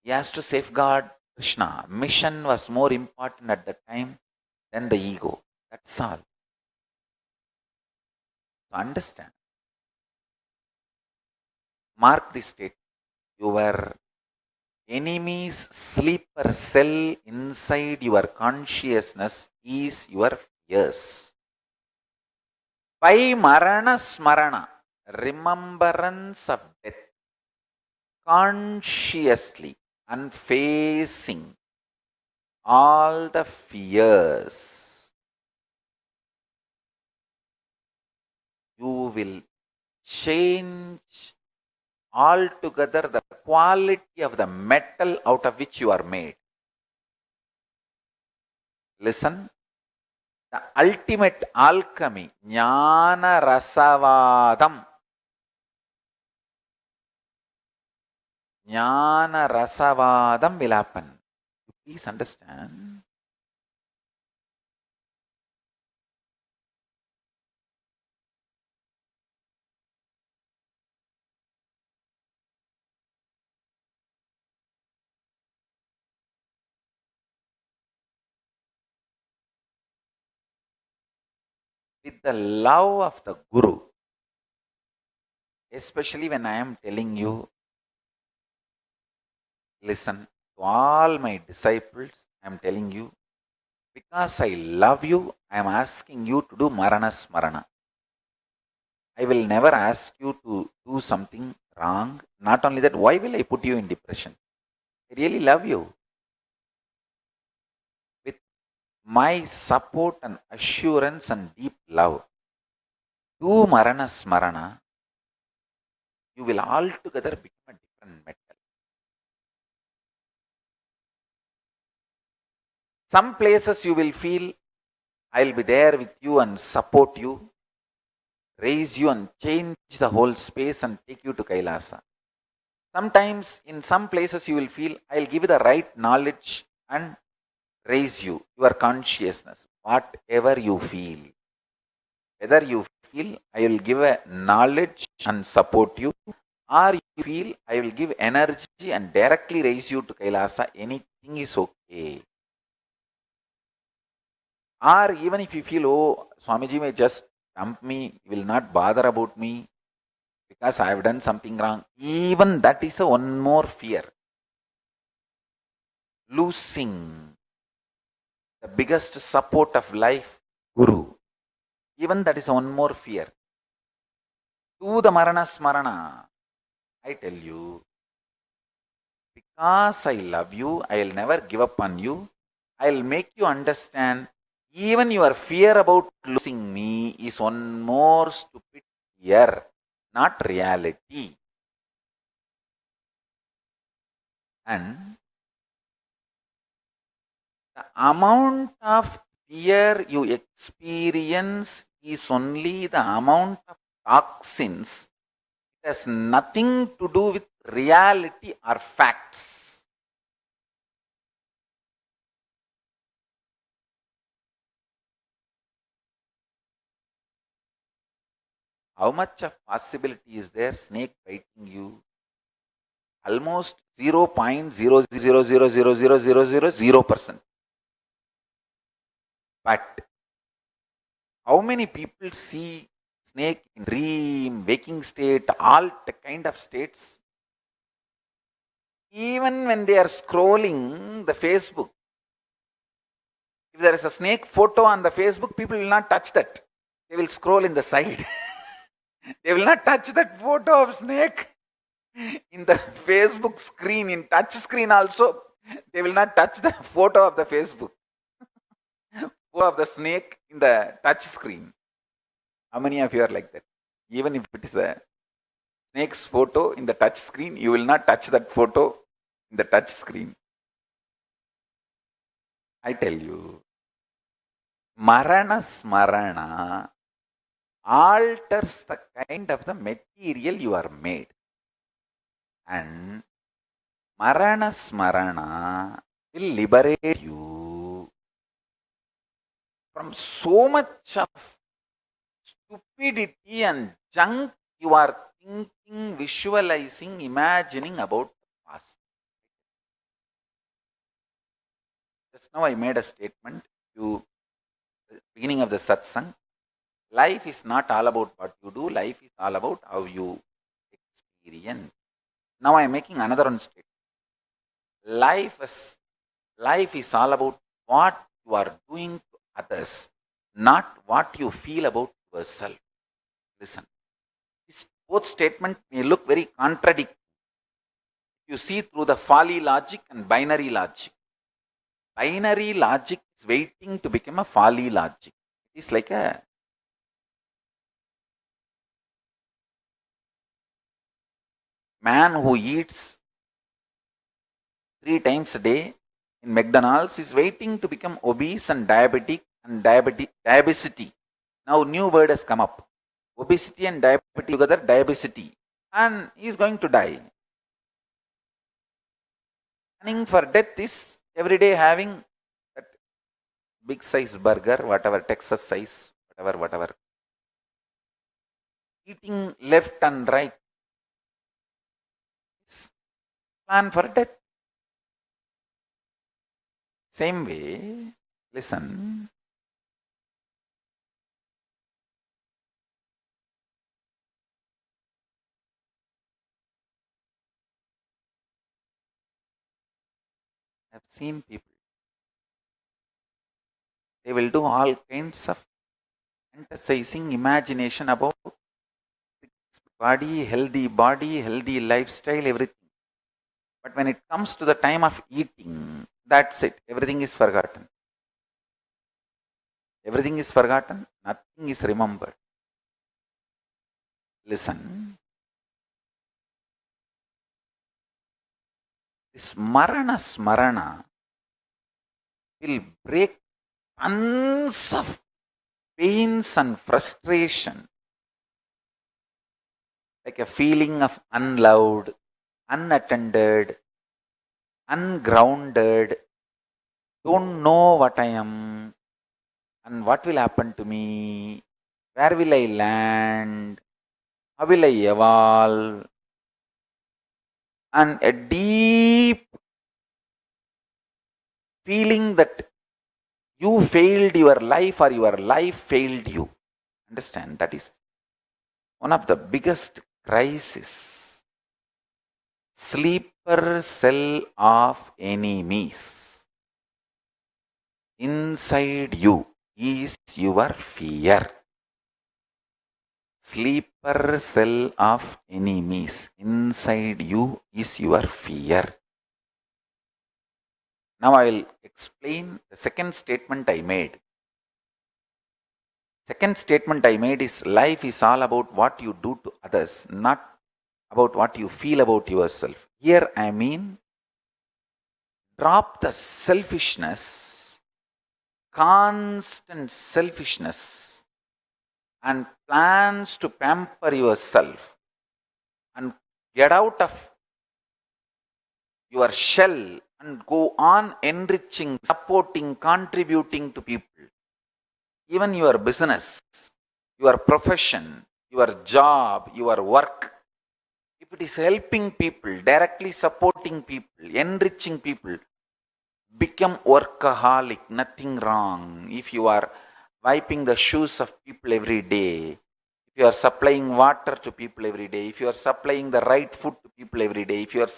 He has to safeguard Krishna. Mission was more important at that time than the ego. That's all. To understand. Mark this statement. Your enemy's sleeper cell inside your consciousness is your fears. By Marana Smarana, remembrance of death, consciously unfacing all the fears, you will change altogether the quality of the metal out of which you are made. Listen, the ultimate alchemy, Jnana Rasavadam. Jnana Rasavadam will happen. Please understand. with the love of the Guru, especially when I am telling you, listen, to all my disciples, I am telling you, because I love you, I am asking you to do Marana Smarana. I will never ask you to do something wrong. Not only that, why will I put you in depression? I really love you. With my support and assurance and deep love, do Marana Smarana, you will altogether become a different metal. Some places you will feel I'll be there with you and support you, raise you and change the whole space and take you to Kailasa. Sometimes in some places you will feel I'll give you the right knowledge and raise you, your consciousness, whatever you feel. Whether you feel I will give a knowledge and support you, or you feel I will give energy and directly raise you to Kailasa, anything is okay. Or even if you feel, oh, Swamiji may just dump me, he will not bother about me because I have done something wrong. Even that is a one more fear. Losing the biggest support of life, Guru. Even that is one more fear. Do the Marana Smarana. I tell you, because I love you, I will never give up on you. I will make you understand even your fear about losing me is one more stupid fear, not reality. And the amount of fear you experience is only the amount of toxins. It has nothing to do with reality or facts. How much of possibility is there snake biting you? Almost 0.000000000%. But how many people see snake in dream, waking state, all the kind of states? Even when they are scrolling the Facebook, if there is a snake photo on the Facebook, people will not touch that. They will scroll in the side. They will not touch that photo of snake in the Facebook screen, in touch screen also. They will not touch the photo of the Facebook. Photo of the snake in the touch screen. How many of you are like that? Even if it is a snake's photo in the touch screen, you will not touch that photo in the touch screen. I tell you, Marana Smarana alters the kind of the material you are made. And Marana Smarana will liberate you from so much of stupidity and junk you are thinking, visualizing, imagining about the past. Just now I made a statement to the beginning of the satsang. Life is not all about what you do, life is all about how you experience. Now I am making another one statement. Life is all about what you are doing to others, not what you feel about yourself. Listen, this both statement may look very contradictory. You see through the folly logic and binary logic. Binary logic is waiting to become a folly logic. It is like a man who eats 3 times a day in McDonald's is waiting to become obese and diabetic and diabesity. Now new word has come up. Obesity and diabetes together, diabesity. And he is going to die. Planning for death is every day having that big size burger, whatever, Texas size, whatever. Eating left and right. Plan for death. Same way, listen, I've seen people, they will do all kinds of fantasizing imagination about body, healthy lifestyle, everything. But when it comes to the time of eating, that's it. Everything is forgotten. Everything is forgotten. Nothing is remembered. Listen. This Marana Smarana will break tons of pains and frustration, like a feeling of unloved, unattended, ungrounded, don't know what I am and what will happen to me, where will I land, how will I evolve, and a deep feeling that you failed your life or your life failed you. Understand? That is one of the biggest crises. Sleeper cell of enemies. Inside you is your fear. Sleeper cell of enemies. Inside you is your fear. Now I will explain the second statement I made. Second statement I made is life is all about what you do to others, not about what you feel about yourself. Here I mean, drop the selfishness, constant selfishness, and plans to pamper yourself and get out of your shell and go on enriching, supporting, contributing to people. Even your business, your profession, your job, your work, if it is helping people, directly supporting people, enriching people, become workaholic, nothing wrong. If you are wiping the shoes of people every day, if you are supplying water to people every day, if you are supplying the right food to people every day, if you are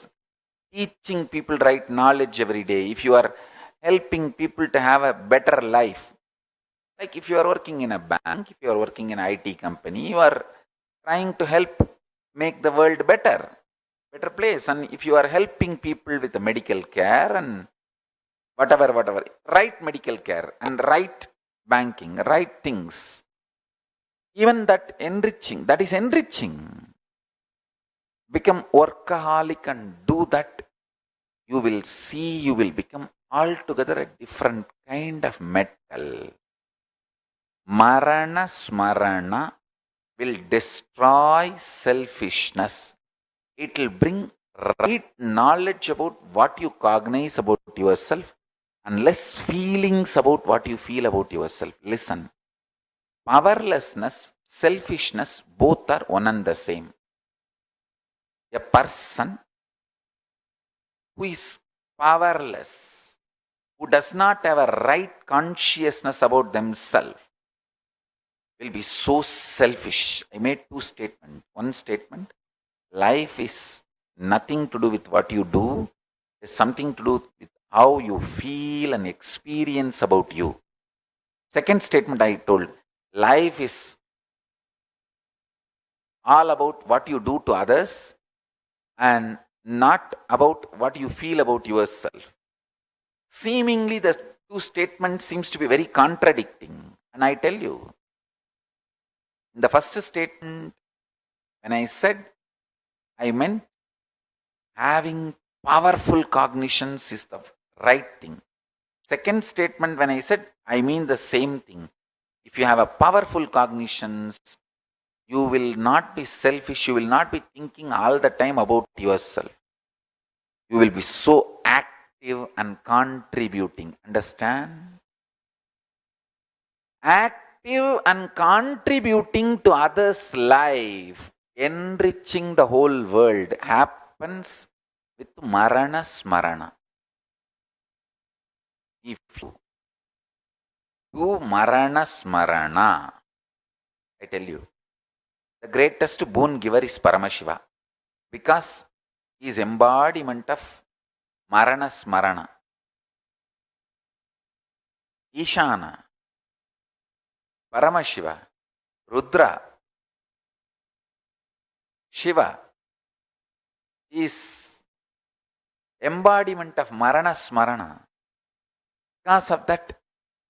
teaching people right knowledge every day, if you are helping people to have a better life, like if you are working in a bank, if you are working in an IT company, you are trying to help make the world better place. And if you are helping people with the medical care and whatever, right medical care and right banking, right things, even that enriching, that is enriching. Become workaholic and do that, you will see you will become altogether a different kind of metal. Marana Smarana will destroy selfishness. It will bring right knowledge about what you cognize about yourself and less feelings about what you feel about yourself. Listen, powerlessness, selfishness, both are one and the same. A person who is powerless, who does not have a right consciousness about themselves, will be so selfish. I made two statements. One statement, life is nothing to do with what you do, it's something to do with how you feel and experience about you. Second statement I told, life is all about what you do to others and not about what you feel about yourself. Seemingly the two statements seems to be very contradicting. And I tell you, in the first statement, when I said, I meant having powerful cognitions is the right thing. Second statement, when I said, I mean the same thing. If you have a powerful cognitions, you will not be selfish, you will not be thinking all the time about yourself. You will be so active and contributing. Understand? Active and contributing to others' life, enriching the whole world, happens with Marana Smarana. If you do Marana Smarana, I tell you, the greatest boon giver is Paramashiva, because he is embodiment of Marana Smarana. Ishana, Paramashiva, Rudra, Shiva is embodiment of Marana Smarana. Because of that,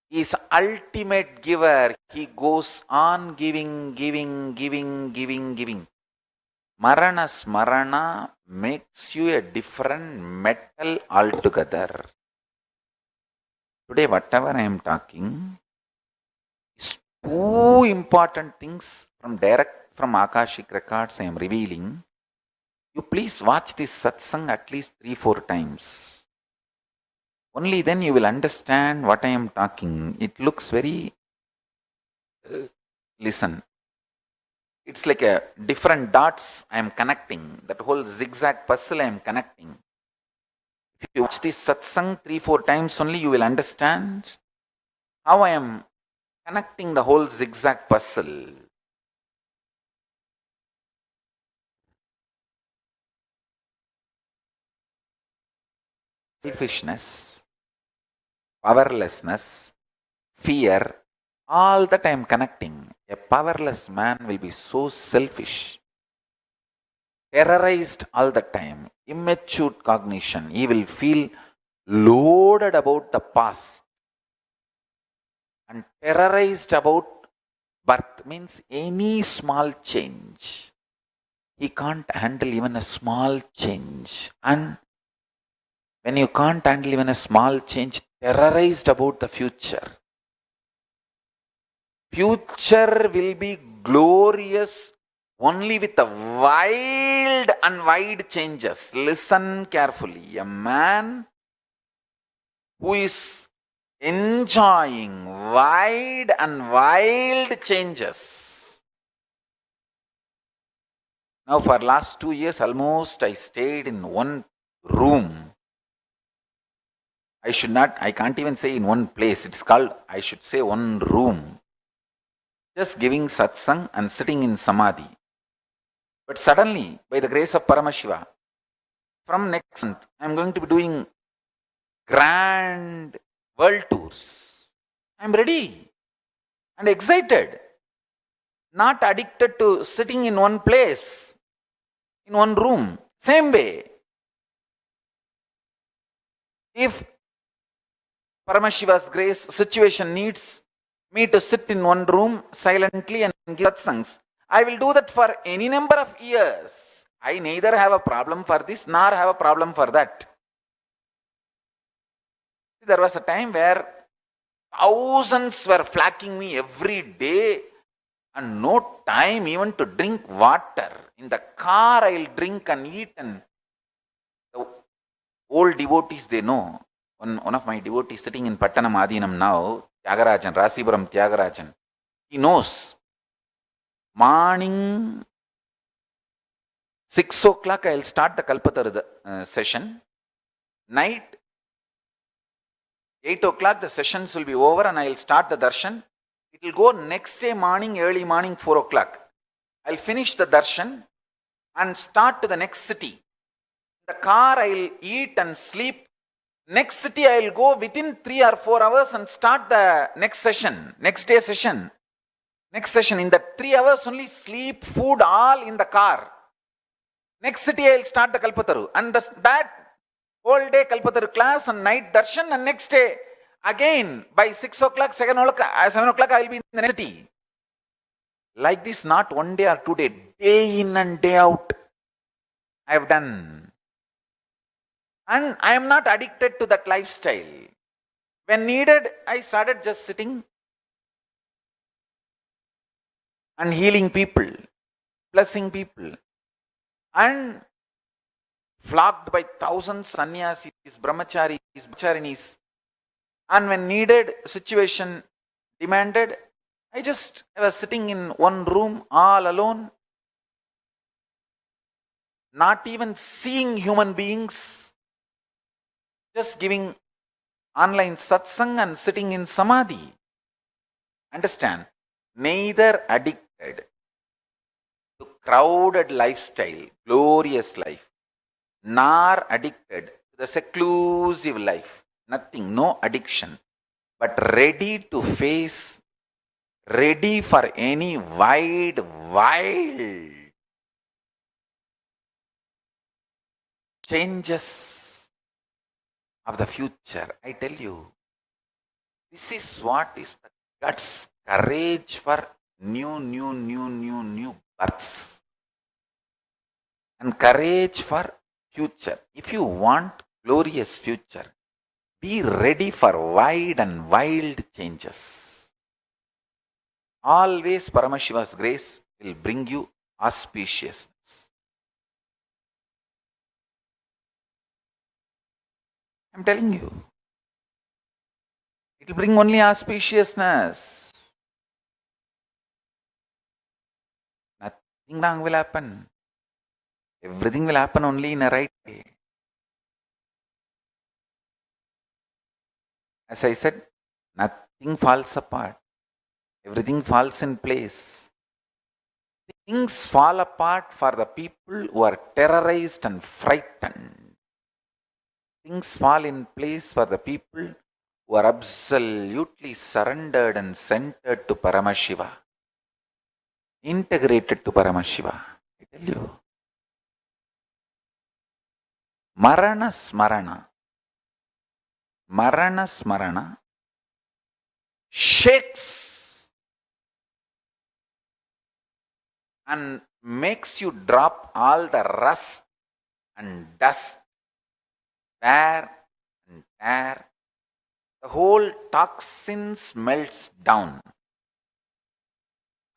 he is ultimate giver. He goes on giving, giving, giving, giving, giving. Marana Smarana makes you a different metal altogether. Today, whatever I am talking is two important things from direct from Akashic records I am revealing. You please watch this satsang at least 3-4 times. Only then you will understand what I am talking. It looks very... listen. It's like a different dots I am connecting. That whole zigzag puzzle I am connecting. If you watch this satsang 3-4 times only, you will understand how I am connecting the whole zigzag puzzle. Selfishness, powerlessness, fear, all that I am connecting. A powerless man will be so selfish, terrorized all the time, immature cognition. He will feel loaded about the past and terrorized about birth. Means any small change. He can't handle even a small change. And when you can't handle even a small change, terrorized about the future. Future will be glorious only with the wild and wide changes. Listen carefully. A man who is enjoying wide and wild changes. Now for last 2 years almost I stayed in one room. I can't even say in one place. It's called, I should say, one room. Just giving satsang and sitting in samadhi. But suddenly, by the grace of Paramashiva, from next month, I'm going to be doing grand world tours. I'm ready and excited. Not addicted to sitting in one place, in one room. Same way. If Paramashiva's grace situation needs me to sit in one room silently and give satsangs, I will do that for any number of years. I neither have a problem for this nor have a problem for that. There was a time where thousands were flacking me every day and no time even to drink water. In the car I'll drink and eat, and the old devotees, they know. One of my devotees sitting in Pattanam Adinam now, Tyagarajan, Rasipuram Tyagarajan, he knows. Morning 6 o'clock I'll start the Kalpatar session. Night 8 o'clock the sessions will be over and I'll start the darshan. It will go next day morning, early morning 4 o'clock. I'll finish the darshan and start to the next city. In the car I'll eat and sleep. Next city I'll go within 3 or 4 hours and start the next session, next day session. Next session, in the 3 hours only, sleep, food, all in the car. Next city I'll start the Kalpataru. And that whole day Kalpataru class and night darshan, and next day again by 6 o'clock, 7 o'clock I'll be in the next city. Like this, not one day or 2 days, day in and day out I have done. And I am not addicted to that lifestyle. When needed, I started just sitting and healing people, blessing people, and flogged by thousands sannyasis, brahmacharinis. And when needed, situation demanded, I was sitting in one room all alone, not even seeing human beings, just giving online satsang and sitting in samadhi. Understand? Neither addicted to crowded lifestyle, glorious life, nor addicted to the seclusive life. Nothing, no addiction. but ready to face, ready for any wild changes of the future. I tell you, this is what is the guts, courage for new births. And courage for future. If you want glorious future, be ready for wide and wild changes. Always Paramashiva's grace will bring you auspiciousness. I'm telling you. It will bring only auspiciousness. Nothing wrong will happen. Everything will happen only in a right way. As I said, nothing falls apart. Everything falls in place. Things fall apart for the people who are terrorized and frightened. Things fall in place for the people who are absolutely surrendered and centered to Paramashiva. Integrated to Paramashiva. I tell you. Marana Smarana. Marana Smarana shakes and makes you drop all the rust and dust, wear and tear. The whole toxins melts down.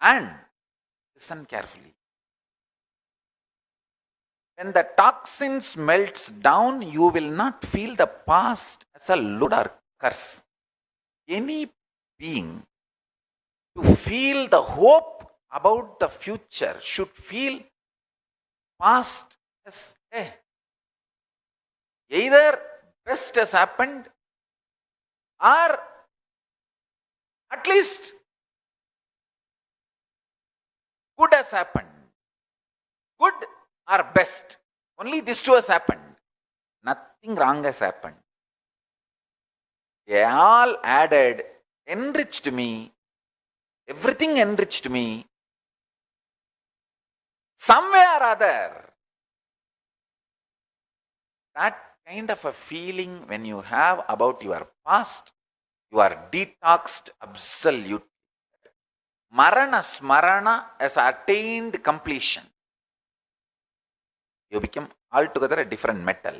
And listen carefully. When the toxins melts down, you will not feel the past as a load or curse. Any being to feel the hope about the future should feel past as either best has happened or at least good has happened. Good or best. Only these two has happened. Nothing wrong has happened. They all added, enriched me. Everything enriched me. Some way or other. That kind of a feeling when you have about your past, you are detoxed absolutely. Marana Smarana has attained completion. You become altogether a different metal.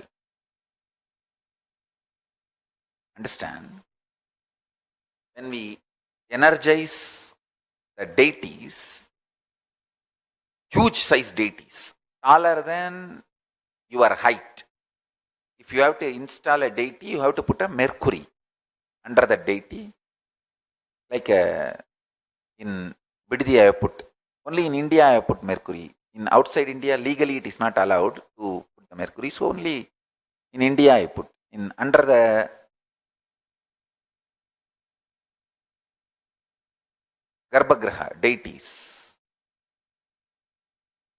Understand? When we energize the deities, huge size deities, taller than your height. If you have to install a deity, you have to put a Mercury under the deity. Like in Bididi I have put, only in India I have put Mercury. In outside India, legally it is not allowed to put the Mercury. So only in India I put. In under the Garbhagriha deities,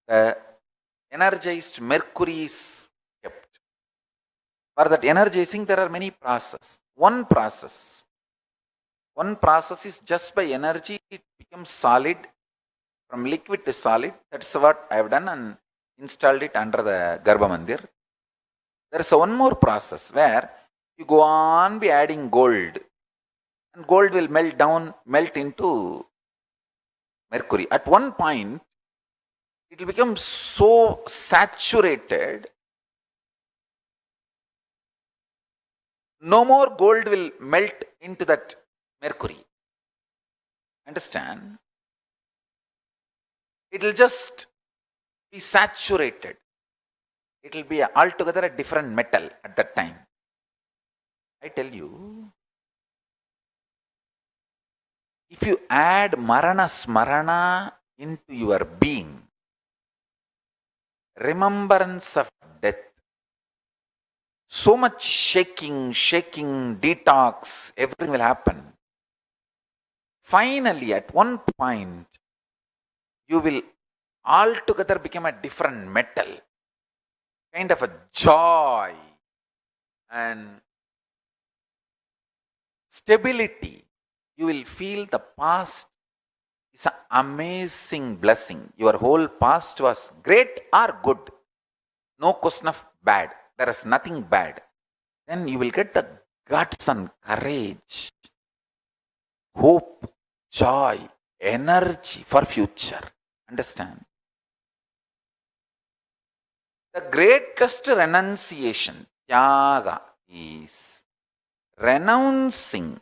the energized Mercury is kept. For that energizing, there are many processes. One process is just by energy, it becomes solid, from liquid to solid. That's what I have done and installed it under the Garbha Mandir. There is one more process where you go on be adding gold, and gold will melt into Mercury. At one point, it will become so saturated, no more gold will melt into that Mercury. Understand? It will just be saturated. It will be altogether a different metal at that time. I tell you, if you add Marana Smarana into your being, remembrance of death, so much shaking, detox, everything will happen. Finally, at one point, you will altogether become a different metal, kind of a joy and stability. You will feel the past is an amazing blessing. Your whole past was great or good. No question of bad. There is nothing bad. Then you will get the guts and courage, hope, joy, energy for future. Understand? The greatest renunciation, tyaga, is renouncing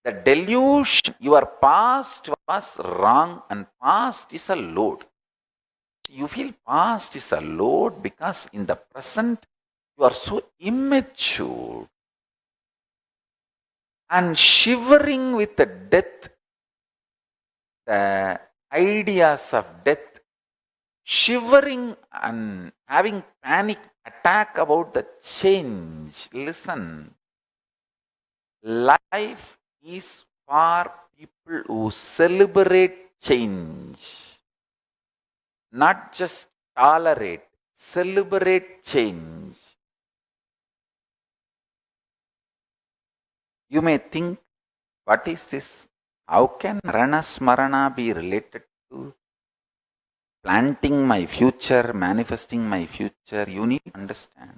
the delusion your past was wrong and past is a load. You feel past is a load because in the present you are so immature and shivering with the death, the ideas of death, shivering and having panic attack about the change. Listen, life is for people who celebrate change, not just tolerate, celebrate change. You may think, what is this? How can Marana Smarana be related to planting my future, manifesting my future? You need to understand.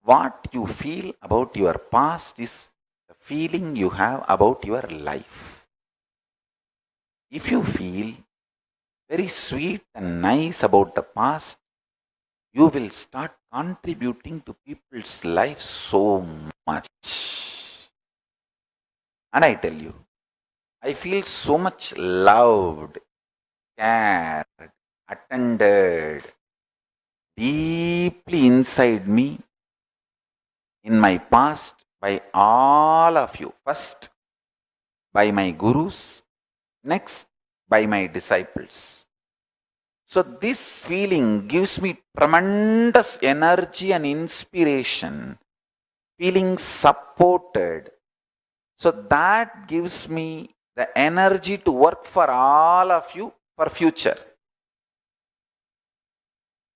What you feel about your past is the feeling you have about your life. If you feel very sweet and nice about the past, you will start contributing to people's life so much. And I tell you, I feel so much loved, cared, attended deeply inside me in my past by all of you. First, by my gurus, next, by my disciples. So this feeling gives me tremendous energy and inspiration, feeling supported. So that gives me the energy to work for all of you for future.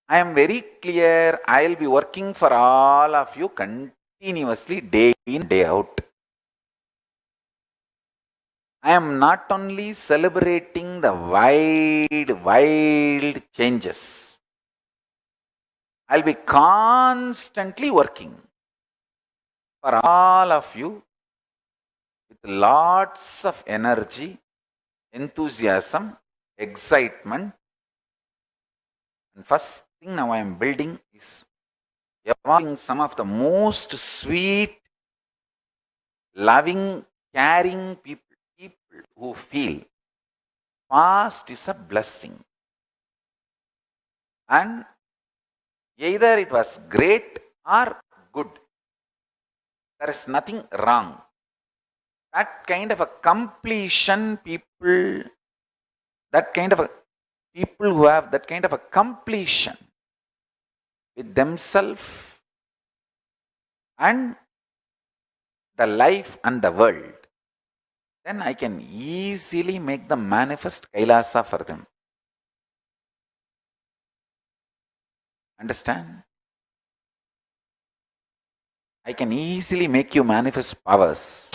I am very clear, I will be working for all of you continuously, day in, day out. I am not only celebrating the wild changes. I'll be constantly working for all of you with lots of energy, enthusiasm, excitement. And first thing now I am building is evolving some of the most sweet, loving, caring people who feel past is a blessing. And either it was great or good. There is nothing wrong. That kind of a completion people who have that kind of a completion with themselves and the life and the world, then I can easily make them manifest Kailasa for them. Understand? I can easily make you manifest powers.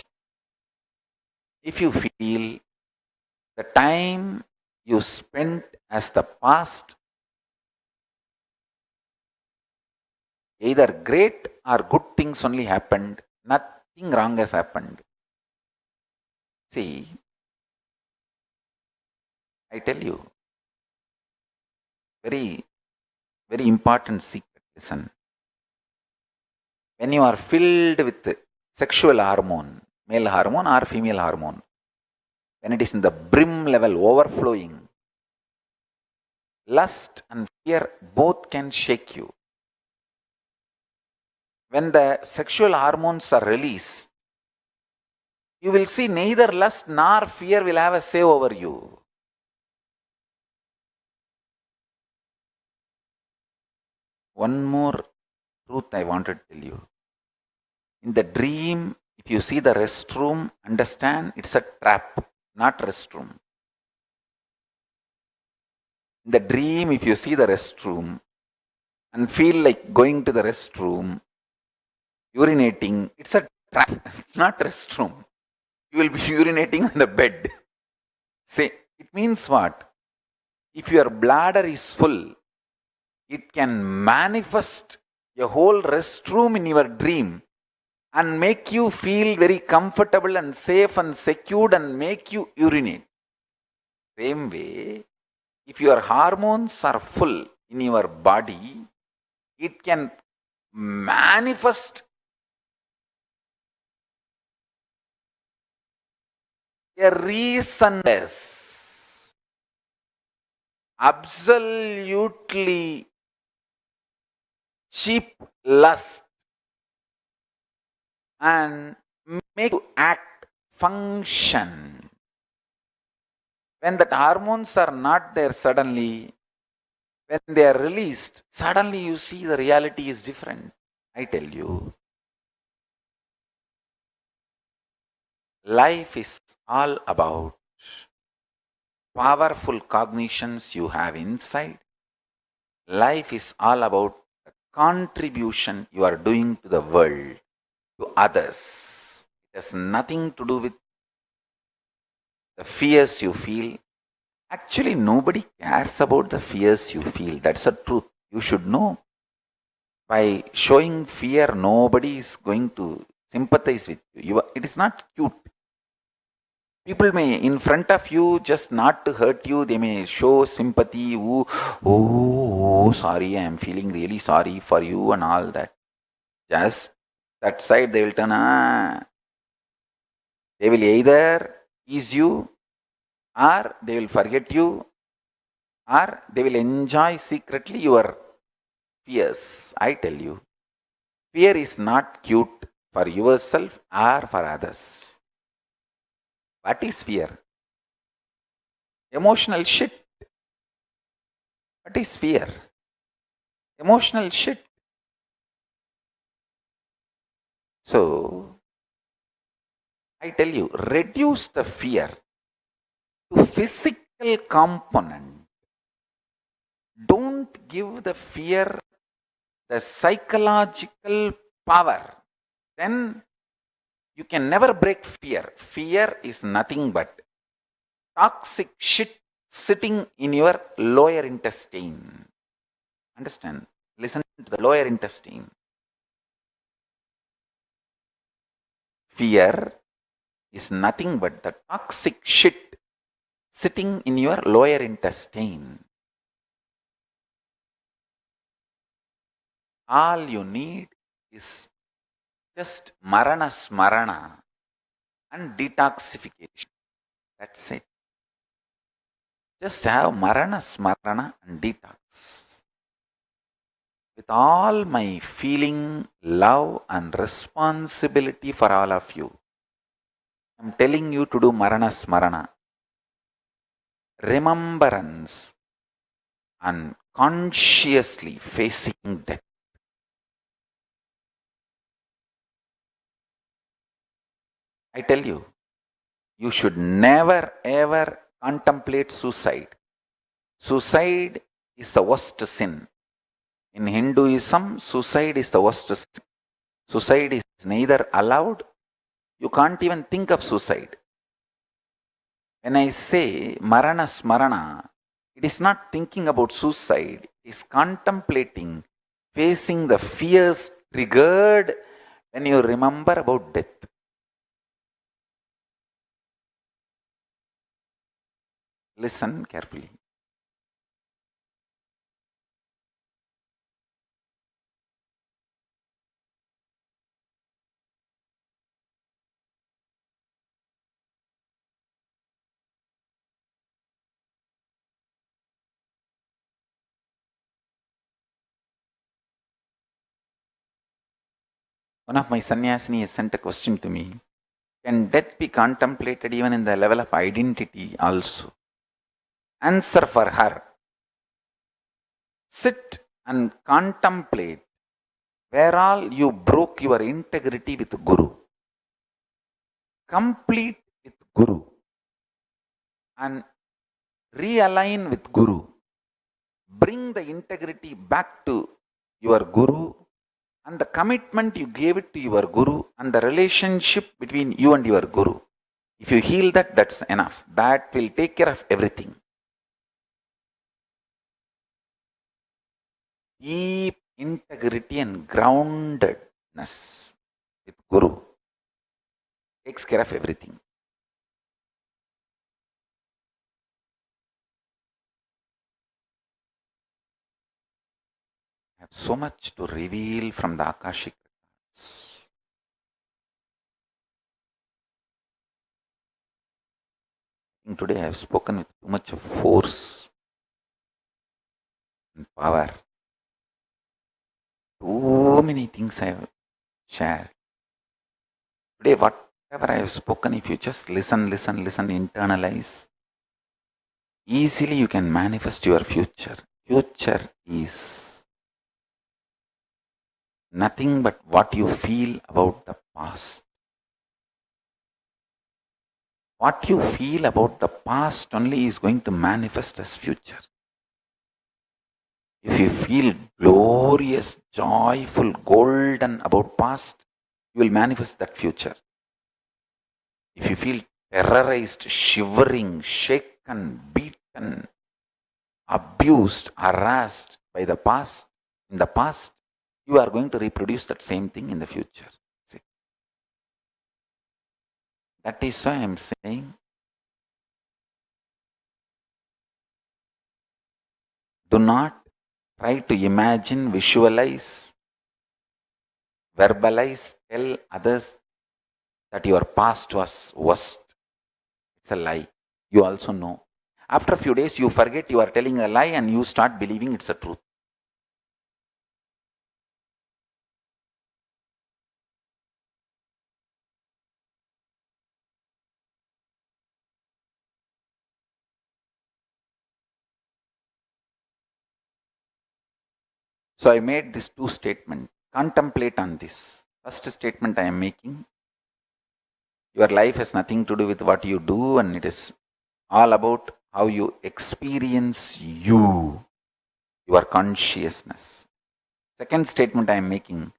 If you feel the time you spent as the past, either great or good things only happened, nothing wrong has happened. See, I tell you, very, very important secret. Listen. When you are filled with sexual hormone, male hormone or female hormone, when it is in the brim level, overflowing, lust and fear both can shake you. When the sexual hormones are released, you will see neither lust nor fear will have a say over you. One more truth I wanted to tell you. In the dream, if you see the restroom, understand it's a trap, not restroom. In the dream, if you see the restroom, and feel like going to the restroom, urinating. It's a trap, not restroom. You will be urinating on the bed. Say, it means what? If your bladder is full, it can manifest a whole restroom in your dream and make you feel very comfortable and safe and secured and make you urinate. Same way, if your hormones are full in your body, it can manifest a reasonless, absolutely cheap lust and make you act, function. When that hormones are not there suddenly, when they are released, suddenly you see the reality is different. I tell you, life is all about powerful cognitions you have inside. Life is all about the contribution you are doing to the world, to others. It has nothing to do with the fears you feel. Actually, nobody cares about the fears you feel. That's the truth. You should know. By showing fear, nobody is going to sympathize with you. It is not cute. People may, in front of you, just not to hurt you, they may show sympathy. Sorry, I am feeling really sorry for you and all that. Just that side, they will turn, They will either ease you, or they will forget you, or they will enjoy secretly your fears. I tell you, fear is not cute for yourself or for others. What is fear? Emotional shit. What is fear? Emotional shit. So, I tell you, reduce the fear to physical component. Don't give the fear the psychological power. Then you can never break fear. Fear is nothing but toxic shit sitting in your lower intestine. Understand? Listen to the lower intestine. Fear is nothing but the toxic shit sitting in your lower intestine. All you need is just Marana Smarana and detoxification. That's it. Just have Marana Smarana and detox. With all my feeling, love, and responsibility for all of you, I'm telling you to do Marana Smarana. Remembrance and consciously facing death. I tell you, you should never ever contemplate suicide. Suicide is the worst sin. In Hinduism, suicide is the worst sin. Suicide is neither allowed, you can't even think of suicide. When I say Marana Smarana, it is not thinking about suicide, it is contemplating, facing the fears triggered when you remember about death. Listen carefully. One of my sannyasini has sent a question to me. Can death be contemplated even in the level of identity also? Answer for her. Sit and contemplate where all you broke your integrity with Guru. Complete with Guru. And realign with Guru. Bring the integrity back to your Guru, and the commitment you gave it to your Guru, and the relationship between you and your Guru. If you heal that, that's enough. That will take care of everything. Deep integrity and groundedness with Guru takes care of everything. I have so much to reveal from the Akashic records. I think today I have spoken with too much of force and power. Too many things I have shared. Today, whatever I have spoken, if you just listen, internalize, easily you can manifest your future. Future is nothing but what you feel about the past. What you feel about the past only is going to manifest as future. If you feel glorious, joyful, golden about past, you will manifest that future. If you feel terrorized, shivering, shaken, beaten, abused, harassed by the past, in the past, you are going to reproduce that same thing in the future. See? That is why I am saying, do not try to imagine, visualize, verbalize, tell others that your past was worst. It's a lie. You also know. After a few days, you forget you are telling a lie and you start believing it's a truth. So I made these two statements. Contemplate on this. First statement I am making, your life has nothing to do with what you do, and it is all about how you experience you, your consciousness. Second statement I am making,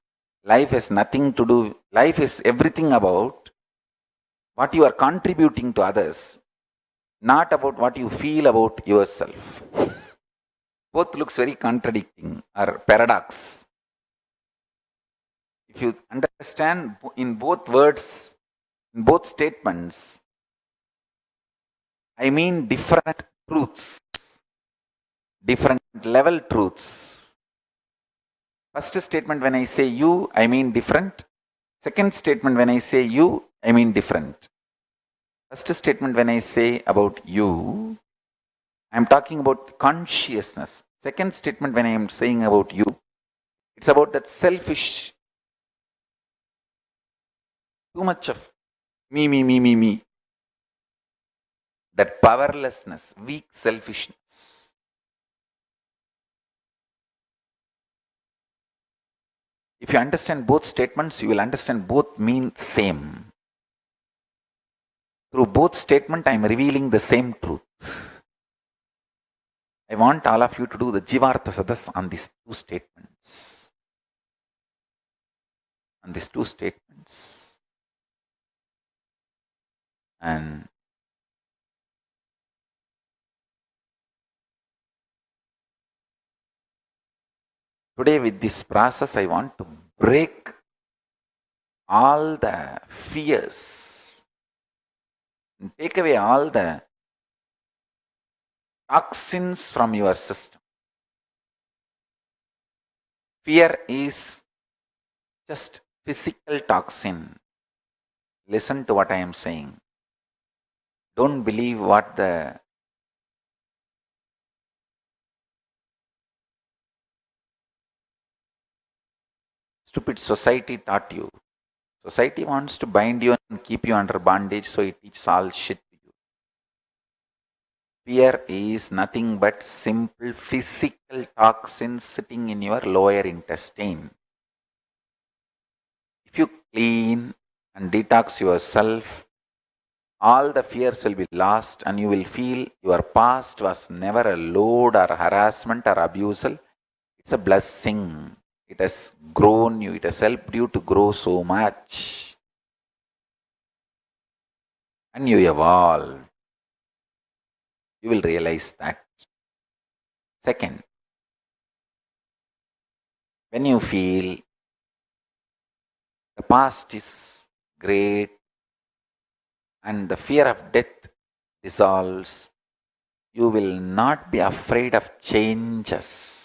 life has nothing to do, life is everything about what you are contributing to others, not about what you feel about yourself. Both looks very contradicting or paradox. If you understand in both words, in both statements, I mean different truths, different level truths. First statement, when I say you, I mean different. Second statement, when I say you, I mean different. First statement, when I say about you, I am talking about consciousness. Second statement, when I am saying about you, it's about that selfish, too much of me. That powerlessness, weak selfishness. If you understand both statements, you will understand both mean same. Through both statements, I am revealing the same truth. I want all of you to do the Jivartha Sadas on these two statements. On these two statements. And today with this process, I want to break all the fears and take away all the toxins from your system. Fear is just physical toxin. Listen to what I am saying. Don't believe what the stupid society taught you. Society wants to bind you and keep you under bondage, so it teaches all shit to you. Fear is nothing but simple physical toxins sitting in your lower intestine. If you clean and detox yourself, all the fears will be lost and you will feel your past was never a load or harassment or abusal. It's a blessing. It has grown you, it has helped you to grow so much. And you evolve. You will realize that. Second, when you feel the past is great and the fear of death dissolves, you will not be afraid of changes.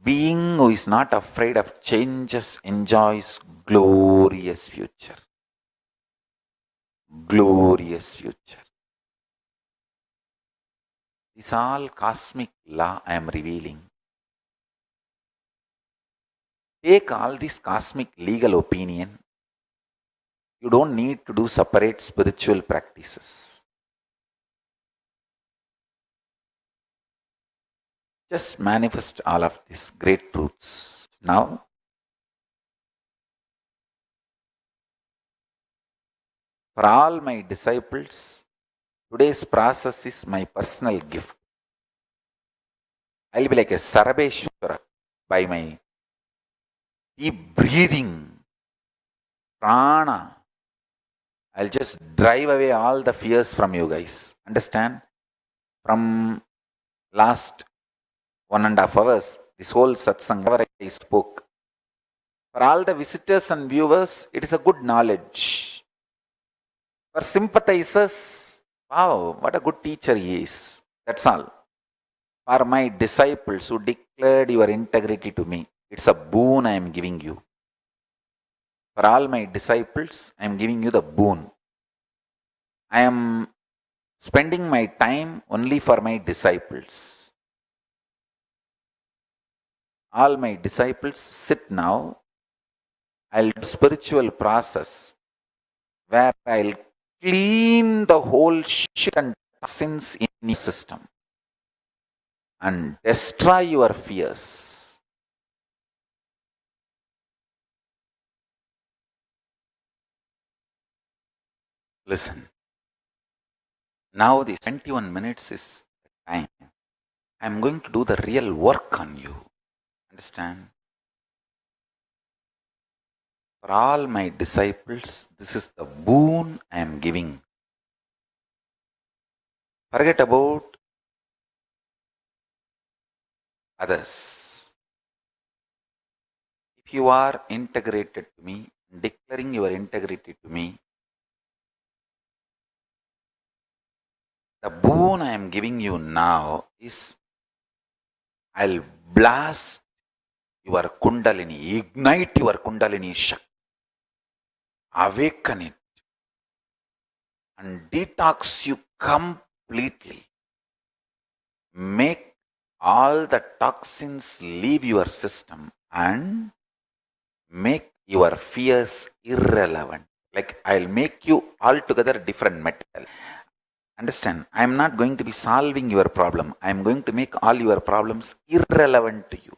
Being who is not afraid of changes enjoys glorious future. Glorious future. This all cosmic law I am revealing. Take all this cosmic legal opinion. You don't need to do separate spiritual practices. Just manifest all of these great truths. Now, for all my disciples, today's process is my personal gift. I'll be like a Sarabeshwara by my deep breathing, prana. I'll just drive away all the fears from you guys. Understand? From last 1.5 hours, this whole satsang, whatever I spoke. For all the visitors and viewers, it is a good knowledge. For sympathizers, wow, what a good teacher he is. That's all. For my disciples who declared your integrity to me, it's a boon I am giving you. For all my disciples, I am giving you the boon. I am spending my time only for my disciples. All my disciples sit now. I'll do spiritual process where I'll clean the whole shit and toxins in your system and destroy your fears. Listen. Now the 21 minutes is the time. I'm going to do the real work on you. Understand? For all my disciples, this is the boon I am giving. Forget about others. If you are integrated to me, declaring your integrity to me, the boon I am giving you now is I'll blast your Kundalini, ignite your Kundalini Shakti, awaken it, and detox you completely. Make all the toxins leave your system and make your fears irrelevant. Like I'll make you altogether different metal. Understand? I'm not going to be solving your problem. I'm going to make all your problems irrelevant to you.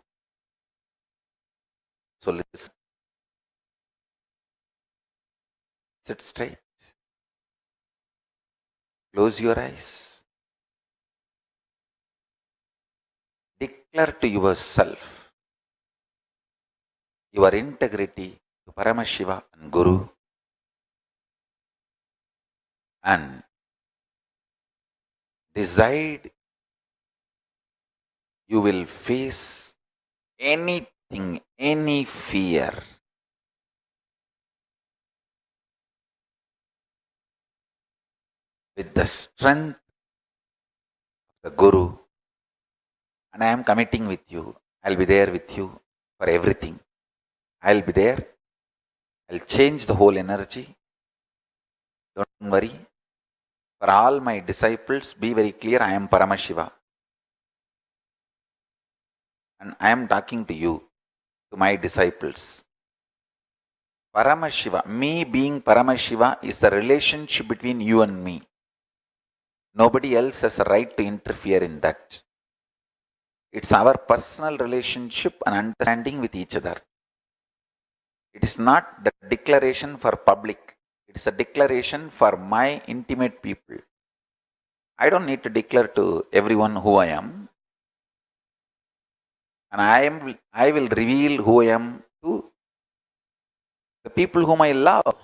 So listen. Sit straight. Close your eyes. Declare to yourself your integrity to Paramashiva and Guru, and decide you will face anything, any fear with the strength of the Guru, and I am committing with you. I'll be there with you for everything. I'll be there. I'll change the whole energy. Don't worry. For all my disciples, be very clear, I am Paramashiva. And I am talking to you, to my disciples. Paramashiva, me being Paramashiva, is the relationship between you and me. Nobody else has a right to interfere in that. It's our personal relationship and understanding with each other. It is not the declaration for public. It is a declaration for my intimate people. I don't need to declare to everyone who I am. And I will reveal who I am to the people whom I love.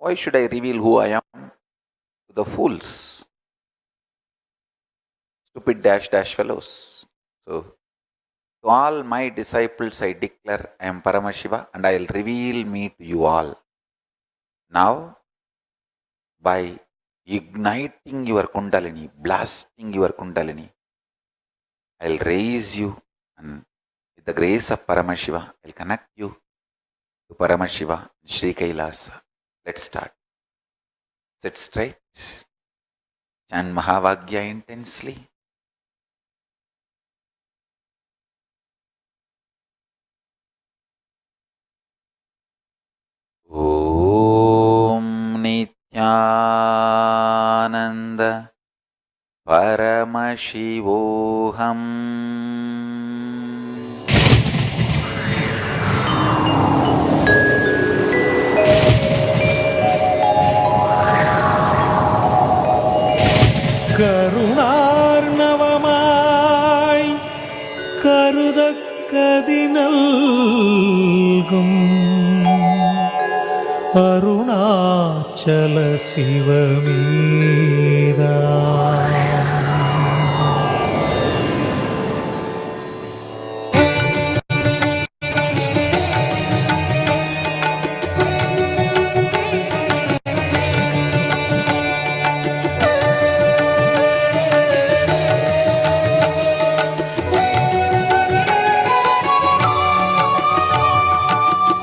Why should I reveal who I am to the fools? Stupid dash dash fellows. So, to all my disciples, I declare I am Paramashiva and I will reveal me to you all. Now, by igniting your Kundalini, blasting your Kundalini, I will raise you, and with the grace of Paramashiva, I will connect you to Paramashiva, Sri Kailasa. Let's start. Sit straight. Chant Mahavagya intensely. Om Nityananda Paramashivoham. கருணார்ணவமாய் கருதக்கதினல்கும் Arunachal சிவமீதா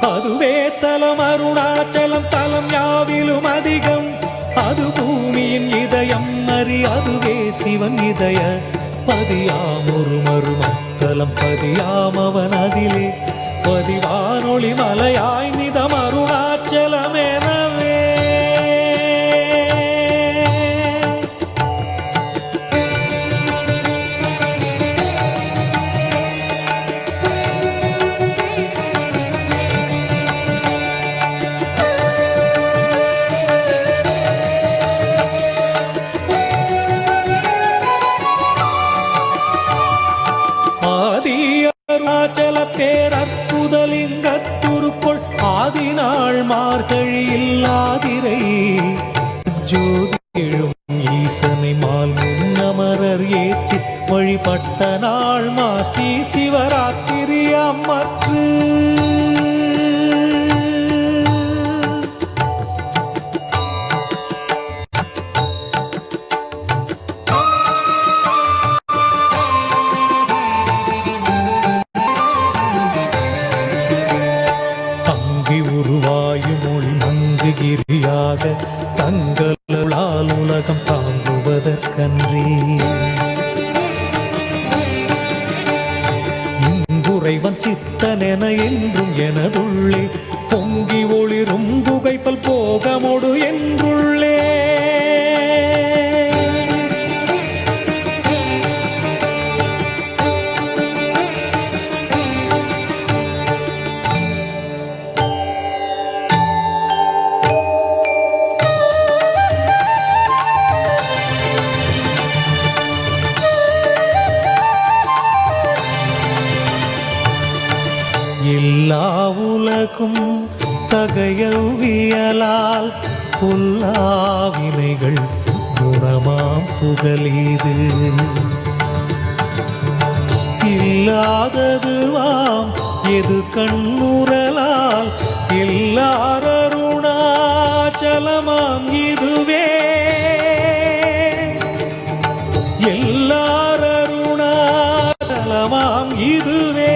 அதுவே தலம் அருணாச்சலம் தலம் யாவிலும் அதிகம் அது பூமியின் இதயம் அறி அதுவே சிவன் இதய பதியாம் ஒரு மறுமத்தலம் பதியாம் அவன் அதிலே பதிவானொளி மலையாய் நிதம் அருணாச்சலம் எனவே அருணாச்சல பேரற்புதலிங்கத்துருக்குள் ஆதிநாள் மார்கழியில் ஆதிரை ஜோதி எழும் ஈசனை மால் முன்னமரர் ஏற்றி வழிபட்ட நாள் மாசி சிவராத்திரி அம்மற்று கிரியாக தங்களால் உலகம் தாங்குவதற்கன்றி இங்குறைவன் சித்தனென என்றும் எனதுள்ளே பொங்கி ஒளிரும் புகைப்பல் போகமொடு என்றுள்ளே எல்லா உலகும் தகையவியலால் பொல்லாவினைகள் குணமாம் புகலீது இல்லாததுவாம் எது கண்ணுறலால் எல்லாரருணாச்சலமாம் இதுவே எல்லாரருணாச்சலமாம் இதுவே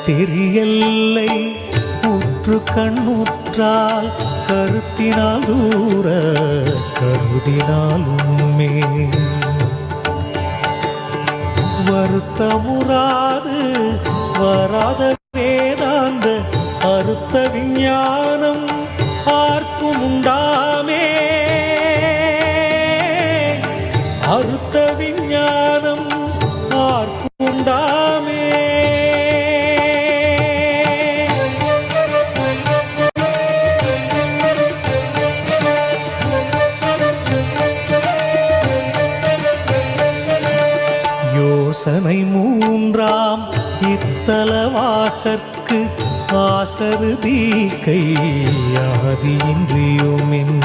தெரியல்லை உற்று கண்ணுற்றால் கருத்தினால் தூர கருதினால் உண்மே வருத்தமுறாது வராத வேதாந்த அறுத்த விஞ்ஞானம் ஆர்க்கும் உண்டாமே அறுத்த விஞ்ஞானம் ஆர்க்கும் உண்டாமே ஆசற்கு ஆசருதி கையாதியின்றியுமின்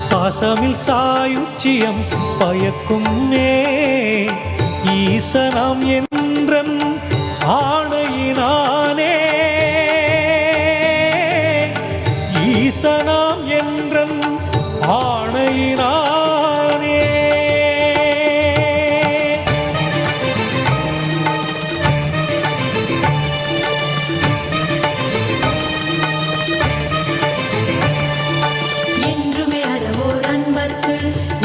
பாசமில் சாயுச்சியம் பயக்கும் ஈசனாம் என்றன் ஆணையினானே ஈசனாம் என்றன் ஆணையினானே என்றுமே அறவோர் அன்பர்க்கு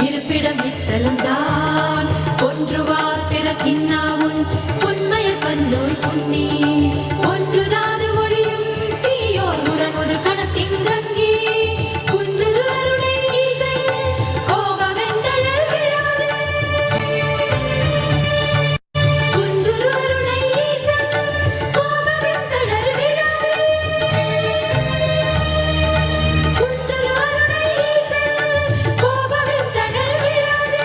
இருப்பிடம் இத்தலம்தான் ஒன்றுவார் பிறக்கின்னாவும் உண்மையர் பன்னோய் புன்னி ஒன்று ராது மொழியும் தீயோர் முரண் ஒரு கணத்திங்கங்கி குன்று அருளை ஈசை கோபமெந்தழல் விழாது குன்று அருளை ஈசை கோபமெந்தழல் விழாது குன்று அருளை ஈசை கோபமெந்தழல் விழாது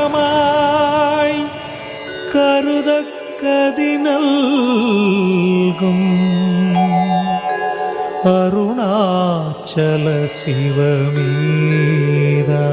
கருணார்ணவமாய் கருதக்கதினல்கும் அருணாச்சல சிவமீதா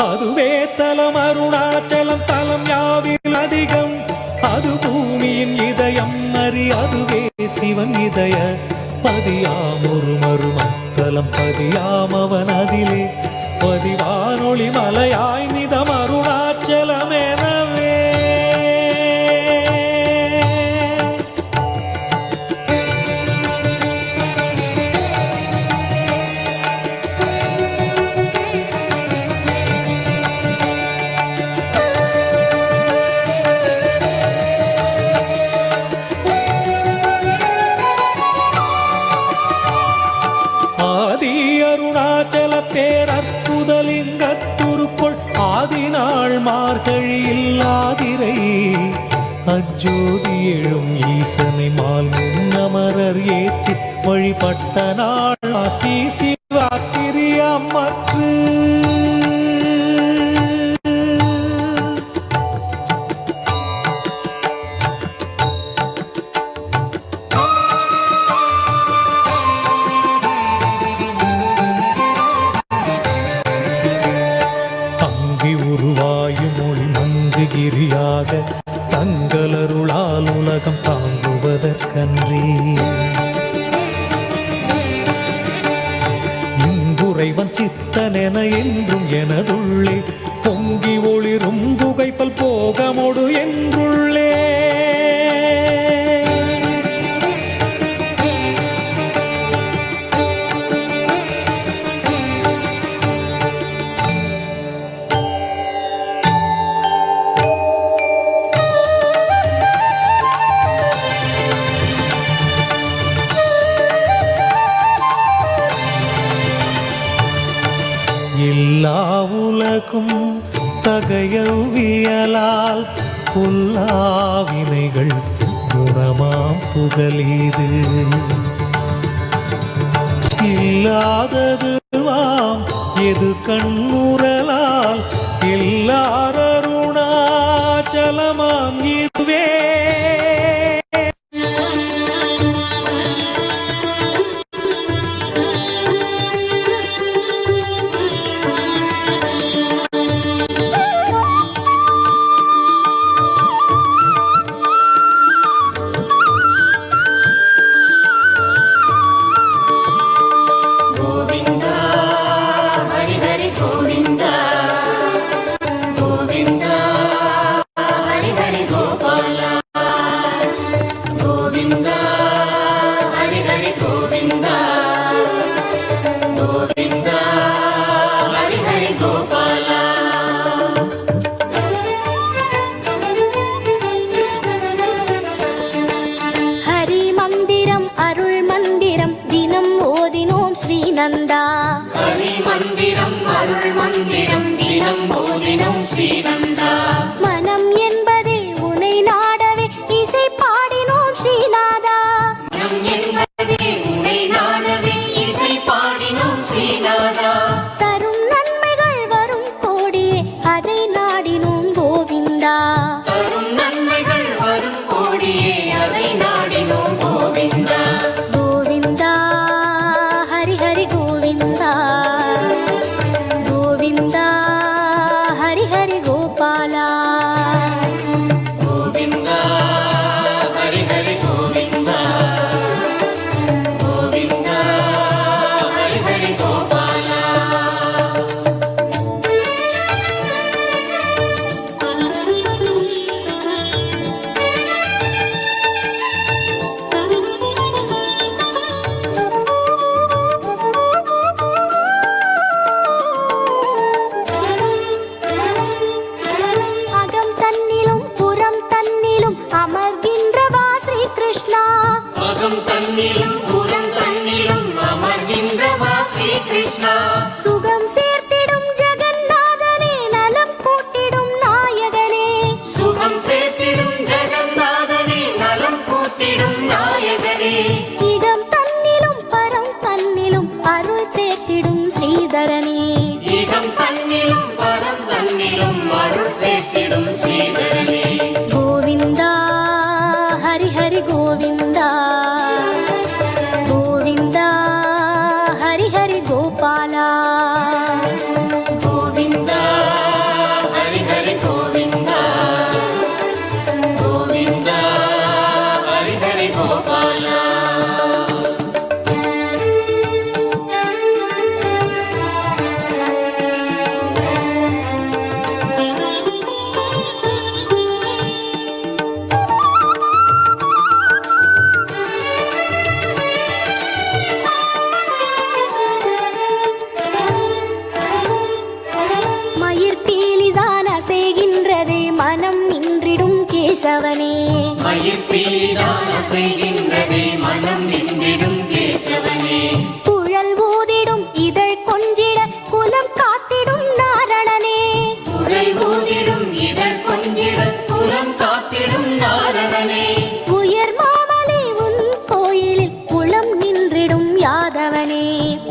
அதுவே தலம் அருணாச்சலம் தலம் யாவில் அதிகம் அது பூமியின் இதயம் அறி அதுவே சிவன் இதய பதியாம் ஒரு மருமத்தலம் பதியாம் அவன் அதிலே பதிவானொளி மலையாய் நிதம் அருணாச்சலம் எனவே ஆதி அருணாச்சல பேரற்புதலிங்கத்துருக்குள் ஆதிநாள் மார்கழியில் ஆதிரை அஜோதி எழும் ஈசனை மால் முன்னமரர் ஏத்தி வழிபட்ட நாள் அசி சிவாத்திரியம் மற்று உருவாயும் மொழி மங்குகிரியாக தங்களருளால் உலகம் தாங்குவதற்கன்றி இங்குறைவன் சித்தனென என்றும் எனதுள்ளே பொங்கி ஒளிரும் புகைப்பல் போகமொடு என்றுள்ளே எல்லா உலகும் தகையவியலால் புல்லாவினைகள் குணமாம் புகலீது இல்லாததுவாம் எது கண்ணுறலால் எல்லாரருணாச்சலமாம் இதுவே கோவிந்தா ஹரி ஹரி கோவிந்தா ஸ்ரீநந்தா. ஹரி மந்திரம் அருள் மந்திரம் தினம் போதினம் ஸ்ரீநந்தா. மனம் என்பதே உனை நாடவே இசை பாடினோம் ஸ்ரீநாதா. மனம் என்பதே உனை நாடவே இசை பாடினோம் ஸ்ரீநாதா. தரும் நன்மைகள் வரும் கோடியே அதை நாடினோம் கோவிந்தா. தரும் நன்மைகள் வரும் கோடியே அதை நாடினோம் கோவிந்தா. கோவிந்தா ஹரி ஹரி கோவிந்தா. கோவிந்தா ஹரி ஹரி கோபாலா. கோவிந்தா ஹரி ஹரி கோவிந்தா. கோவிந்தா ஹரி ஹரி கோபாலா. அகம் தன்னிலும் புறம் தன்னிலும் அமர்கின்றவா ஸ்ரீ கிருஷ்ணா. அகம் தன்னிலும் புறம் தன்னிலும் அமர்கின்றவா ஸ்ரீ கிருஷ்ணா. சுகம் சேர்த்திடும் ஜெகநாதனே நலம் கூட்டிடும் நாயகனே. சுகம் சேர்த்திடும் ஜெகநாதனே நலம் கூட்டிடும் நாயகனே. இகம் தன்னிலும் பரம் தன்னிலும் அருள் சேர்த்திடும் ஸ்ரீதரனே. ஈகம் தன்னிலும் பரம் தன்னிலும் அருள் சேர்த்திடும் ஸ்ரீதரனே. கோவிந்தா ஹரி ஹரி கோவிந்தா. கோவிந்தா ஹரி ஹரி கோபாலா. கோவிந்தா ஹரி ஹரி கோவிந்தா. கோவிந்தா ஹரி ஹரி கோபாலா. மயிர் பீலிதான் அசைகின்றதே மனம் நின்றிடும் கேசவனே. மயிர் பீலிதான் அசைகின்றதே மனம் நின்றிடும் கேசவனே. குழல் ஊதிடும் இதழ் கொஞ்சிட குலம் காத்திடும் நாரணனே. குழல் ஊதிடும் இதழ் கொஞ்சிட குலம் காத்திடும் நாரணனே. உயர் மாமலை உன் கோயிலில் குளம் நின்றிடும் யாதவனே.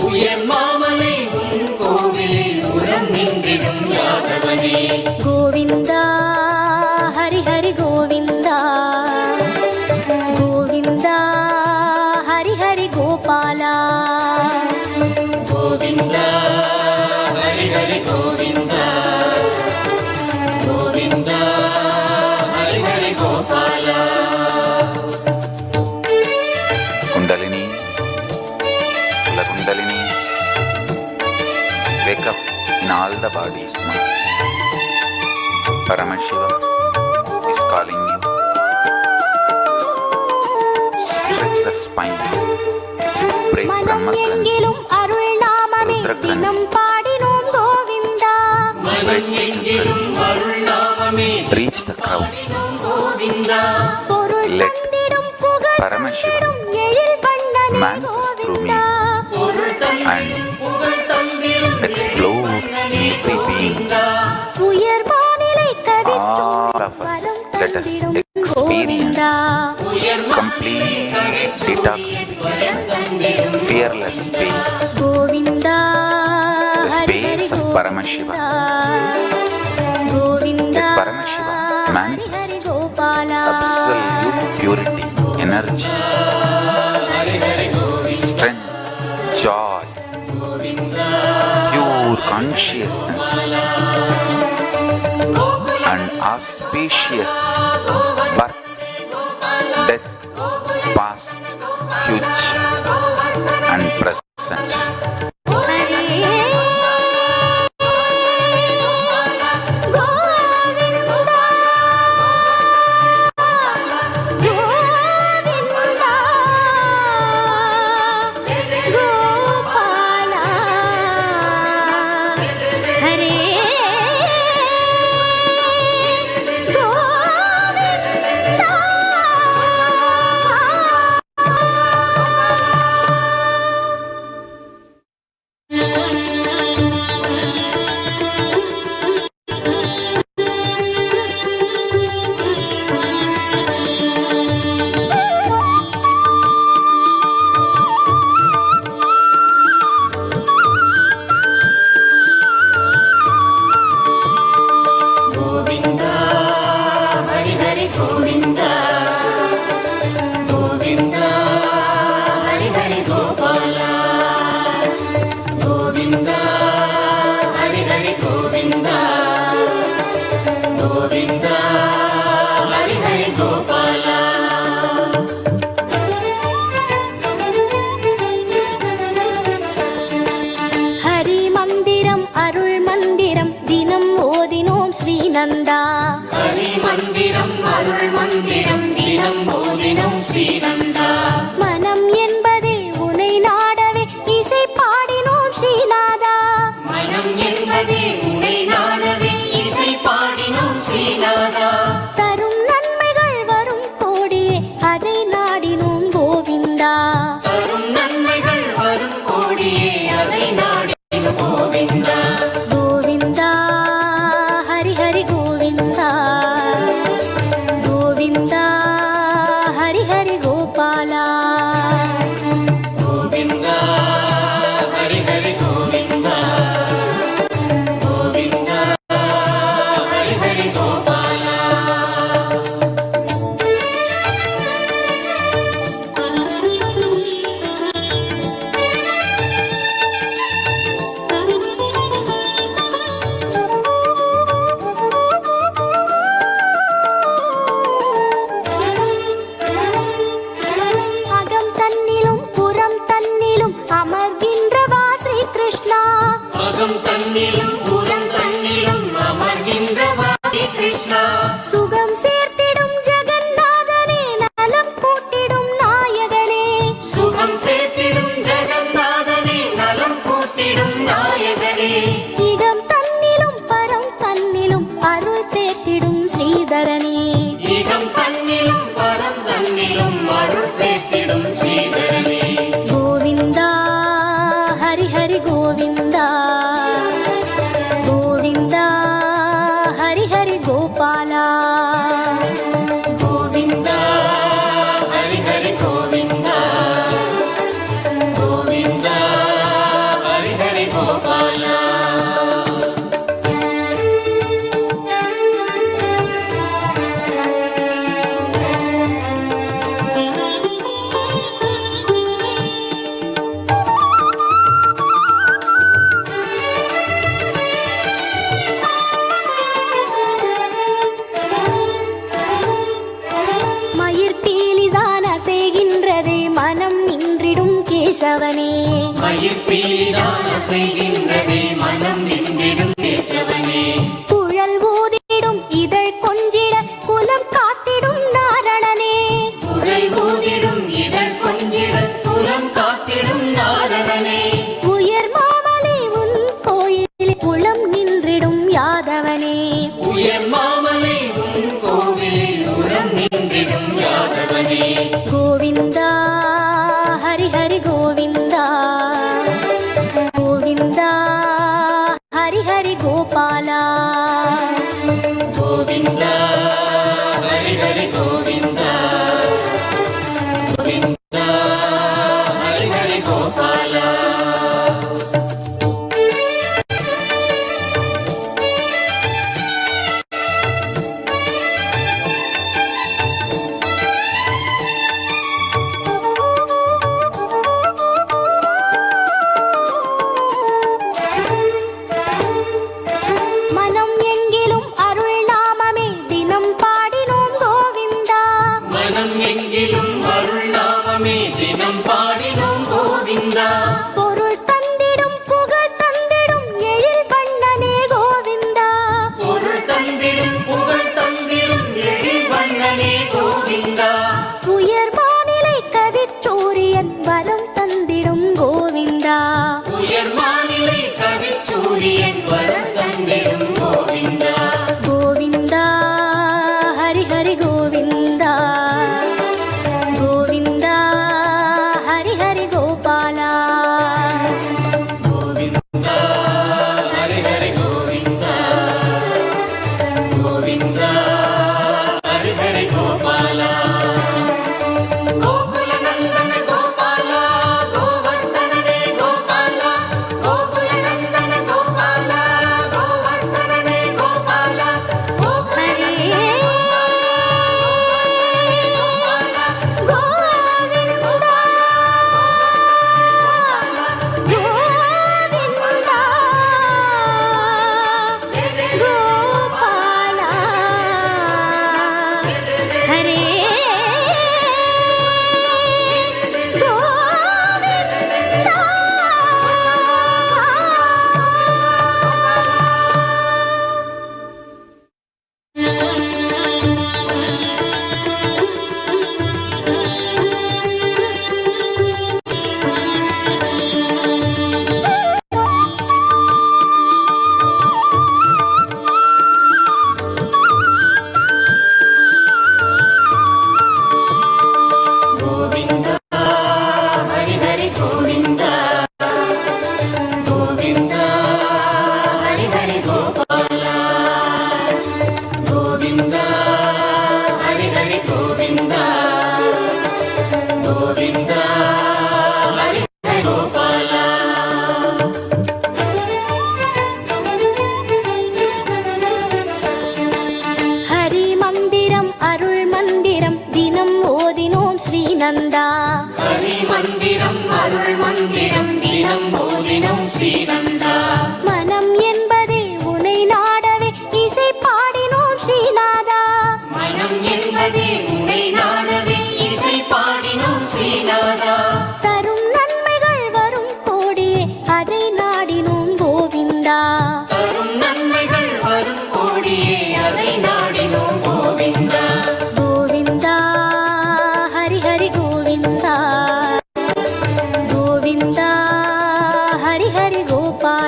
உயர் மாமலை உன் கோவிலில் உரம் நின்றிடும் யாதவனே. Govinda Hari Hari Govinda. Govinda Hari Hari Gopala. Govinda Hari Hari Govinda. Govinda Hari Hari Gopala. Kundalini, the Kundalini, wake up in all the bodies now. Paramashiva is calling you. Stretch the spine. Break மனம் Brahma Granthi. எங்கிலும் அருள் நாமமே தினம் பாடினோம் கோவிந்தா. மனம் எங்கிலும் அருள் நாமமே Reach the crown. கோவிந்தா. பொருள் Let தந்திடும் புகழ் Paramashiva தந்திடும் எழில் வண்ணனே manifest through me கோவிந்தா. பொருள் தந்திடும் and புகழ் தந்திடும் explode in every being. உயர் வானிலை கவிற்றும் All of us, வரம் let us தந்திடும் experience Govinda. complete detox, fearless space, Govinda the Hari Hari space of Paramashiva. Govinda. Let Paramashiva Hari manifest Hari Gopala. absolute purity, energy, strength, joy, pure consciousness, and auspicious birth, death, past, future, and present. Hare Govinda. Govinda. Gopala. Hare Govinda. கேசவனே. மயிர்பீலிதான் அசைகின்றதே மனம் நின்றிடும் கேசவனே. குழல் ஊதிடும் இதழ் கொஞ்சிட குலம் காத்திடும் நாரணனே. குழல் ஊதிடும் இதழ் கொஞ்சிட குலம் காத்திடும் நாரணனே. உயர் மாமலை உன் கோயிலில் குளம் நின்றிடும் யாதவனே. உயர் மாமலை உன் கோவிலில் உரம் நின்றிடும் யாதவனே. கோவிந்தா ஹரி ஹரி கோவிந்தா, கோவிந்தா ஹரி ஹரி கோபாலா. கோவிந்தா ஹரி ஹரி கோவிந்தா, கோவிந்தா ஹரி ஹரி கோபாலா. மனம் எங்கிலும் அருள் நாமமே தினம் பாடினோம் கோவிந்தா. மனம் எங்கிலும் அருள் நாமமே தினம் பாடினோம் கோவிந்தா. பொருள் தந்திடும் புகழ் தந்திடும் எழில் வண்ணனே கோவிந்தா. பொருள் தந்திடும் புகழ் தந்திடும் எழில் வண்ணனே கோவிந்தா. உயர் வானிலை கவிச்சூரியன் வரம் தந்திடும் கோவிந்தா. உயர் மாநிலை கவிச்சூரியன் வரம் தந்திடும் கோவிந்தா. கோவிந்தா ஹரி ஹரி கோவிந்தா, கோவிந்தா ஹரி ஹரி கோபாலா. கோவிந்தா ஹரி ஹரி கோவிந்தா, கோவிந்தா ஹரி ஹரி கோபாலா. கோகுல நந்தன கோபாலா, கோவர்தனனே கோபாலா. கோகுல நந்தன கோபாலா, கோவர்தனனே கோபாலா. ஹரே கோவிந்தா கோவிந்தா கோபாலா. ஹரே கோவிந்தா ஹரி ஹரி கோவிந்தா, கோவிந்தா ஹரி ஹரி கோபாலா. கோவிந்தா ஹரி ஹரி கோவிந்தா, கோவிந்தா ஹரி ஹரி கோபாலா. ஹரி மந்திரம் அருள் மந்திரம் தினம் ஓதினோம் ஸ்ரீநந்தா. ஹரி மந்திரம் அருள் மந்திரம் தினம் ஓதினோம் ஸ்ரீநந்தா. மனம் என்பதே உனை நாடவே இசை பாடினோம் ஸ்ரீநாதா. மனம் என்பதே உனை நாடவே இசை பாடினோம் ஸ்ரீநாதா. தரும் நன்மைகள் வரும் கோடியே அதை நாடினோம் கோவிந்தா. தரும் நன்மைகள் வரும் கோடியே அதை நாடினோம் Govinda. Govinda Hari Hari Govinda, Govinda Hari Hari Gopala.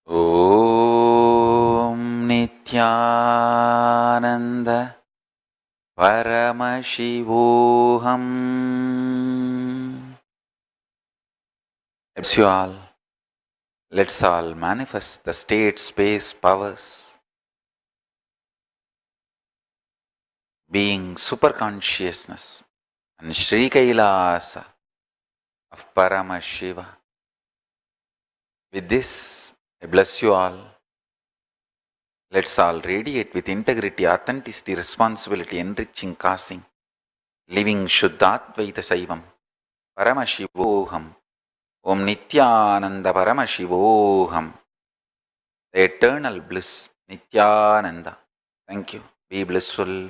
Om Nityananda Paramashivoham. Bless you all. Let's all manifest the state space powers, being super consciousness and Sri Kailasa of Paramashiva. With this, I bless you all. Let's all radiate with integrity, authenticity, responsibility, enriching, causing, living Shuddhatvaita Saivam, Paramashivoham, Om Nityananda Paramashivoham, the eternal bliss, Nityananda. Thank you. Be blissful.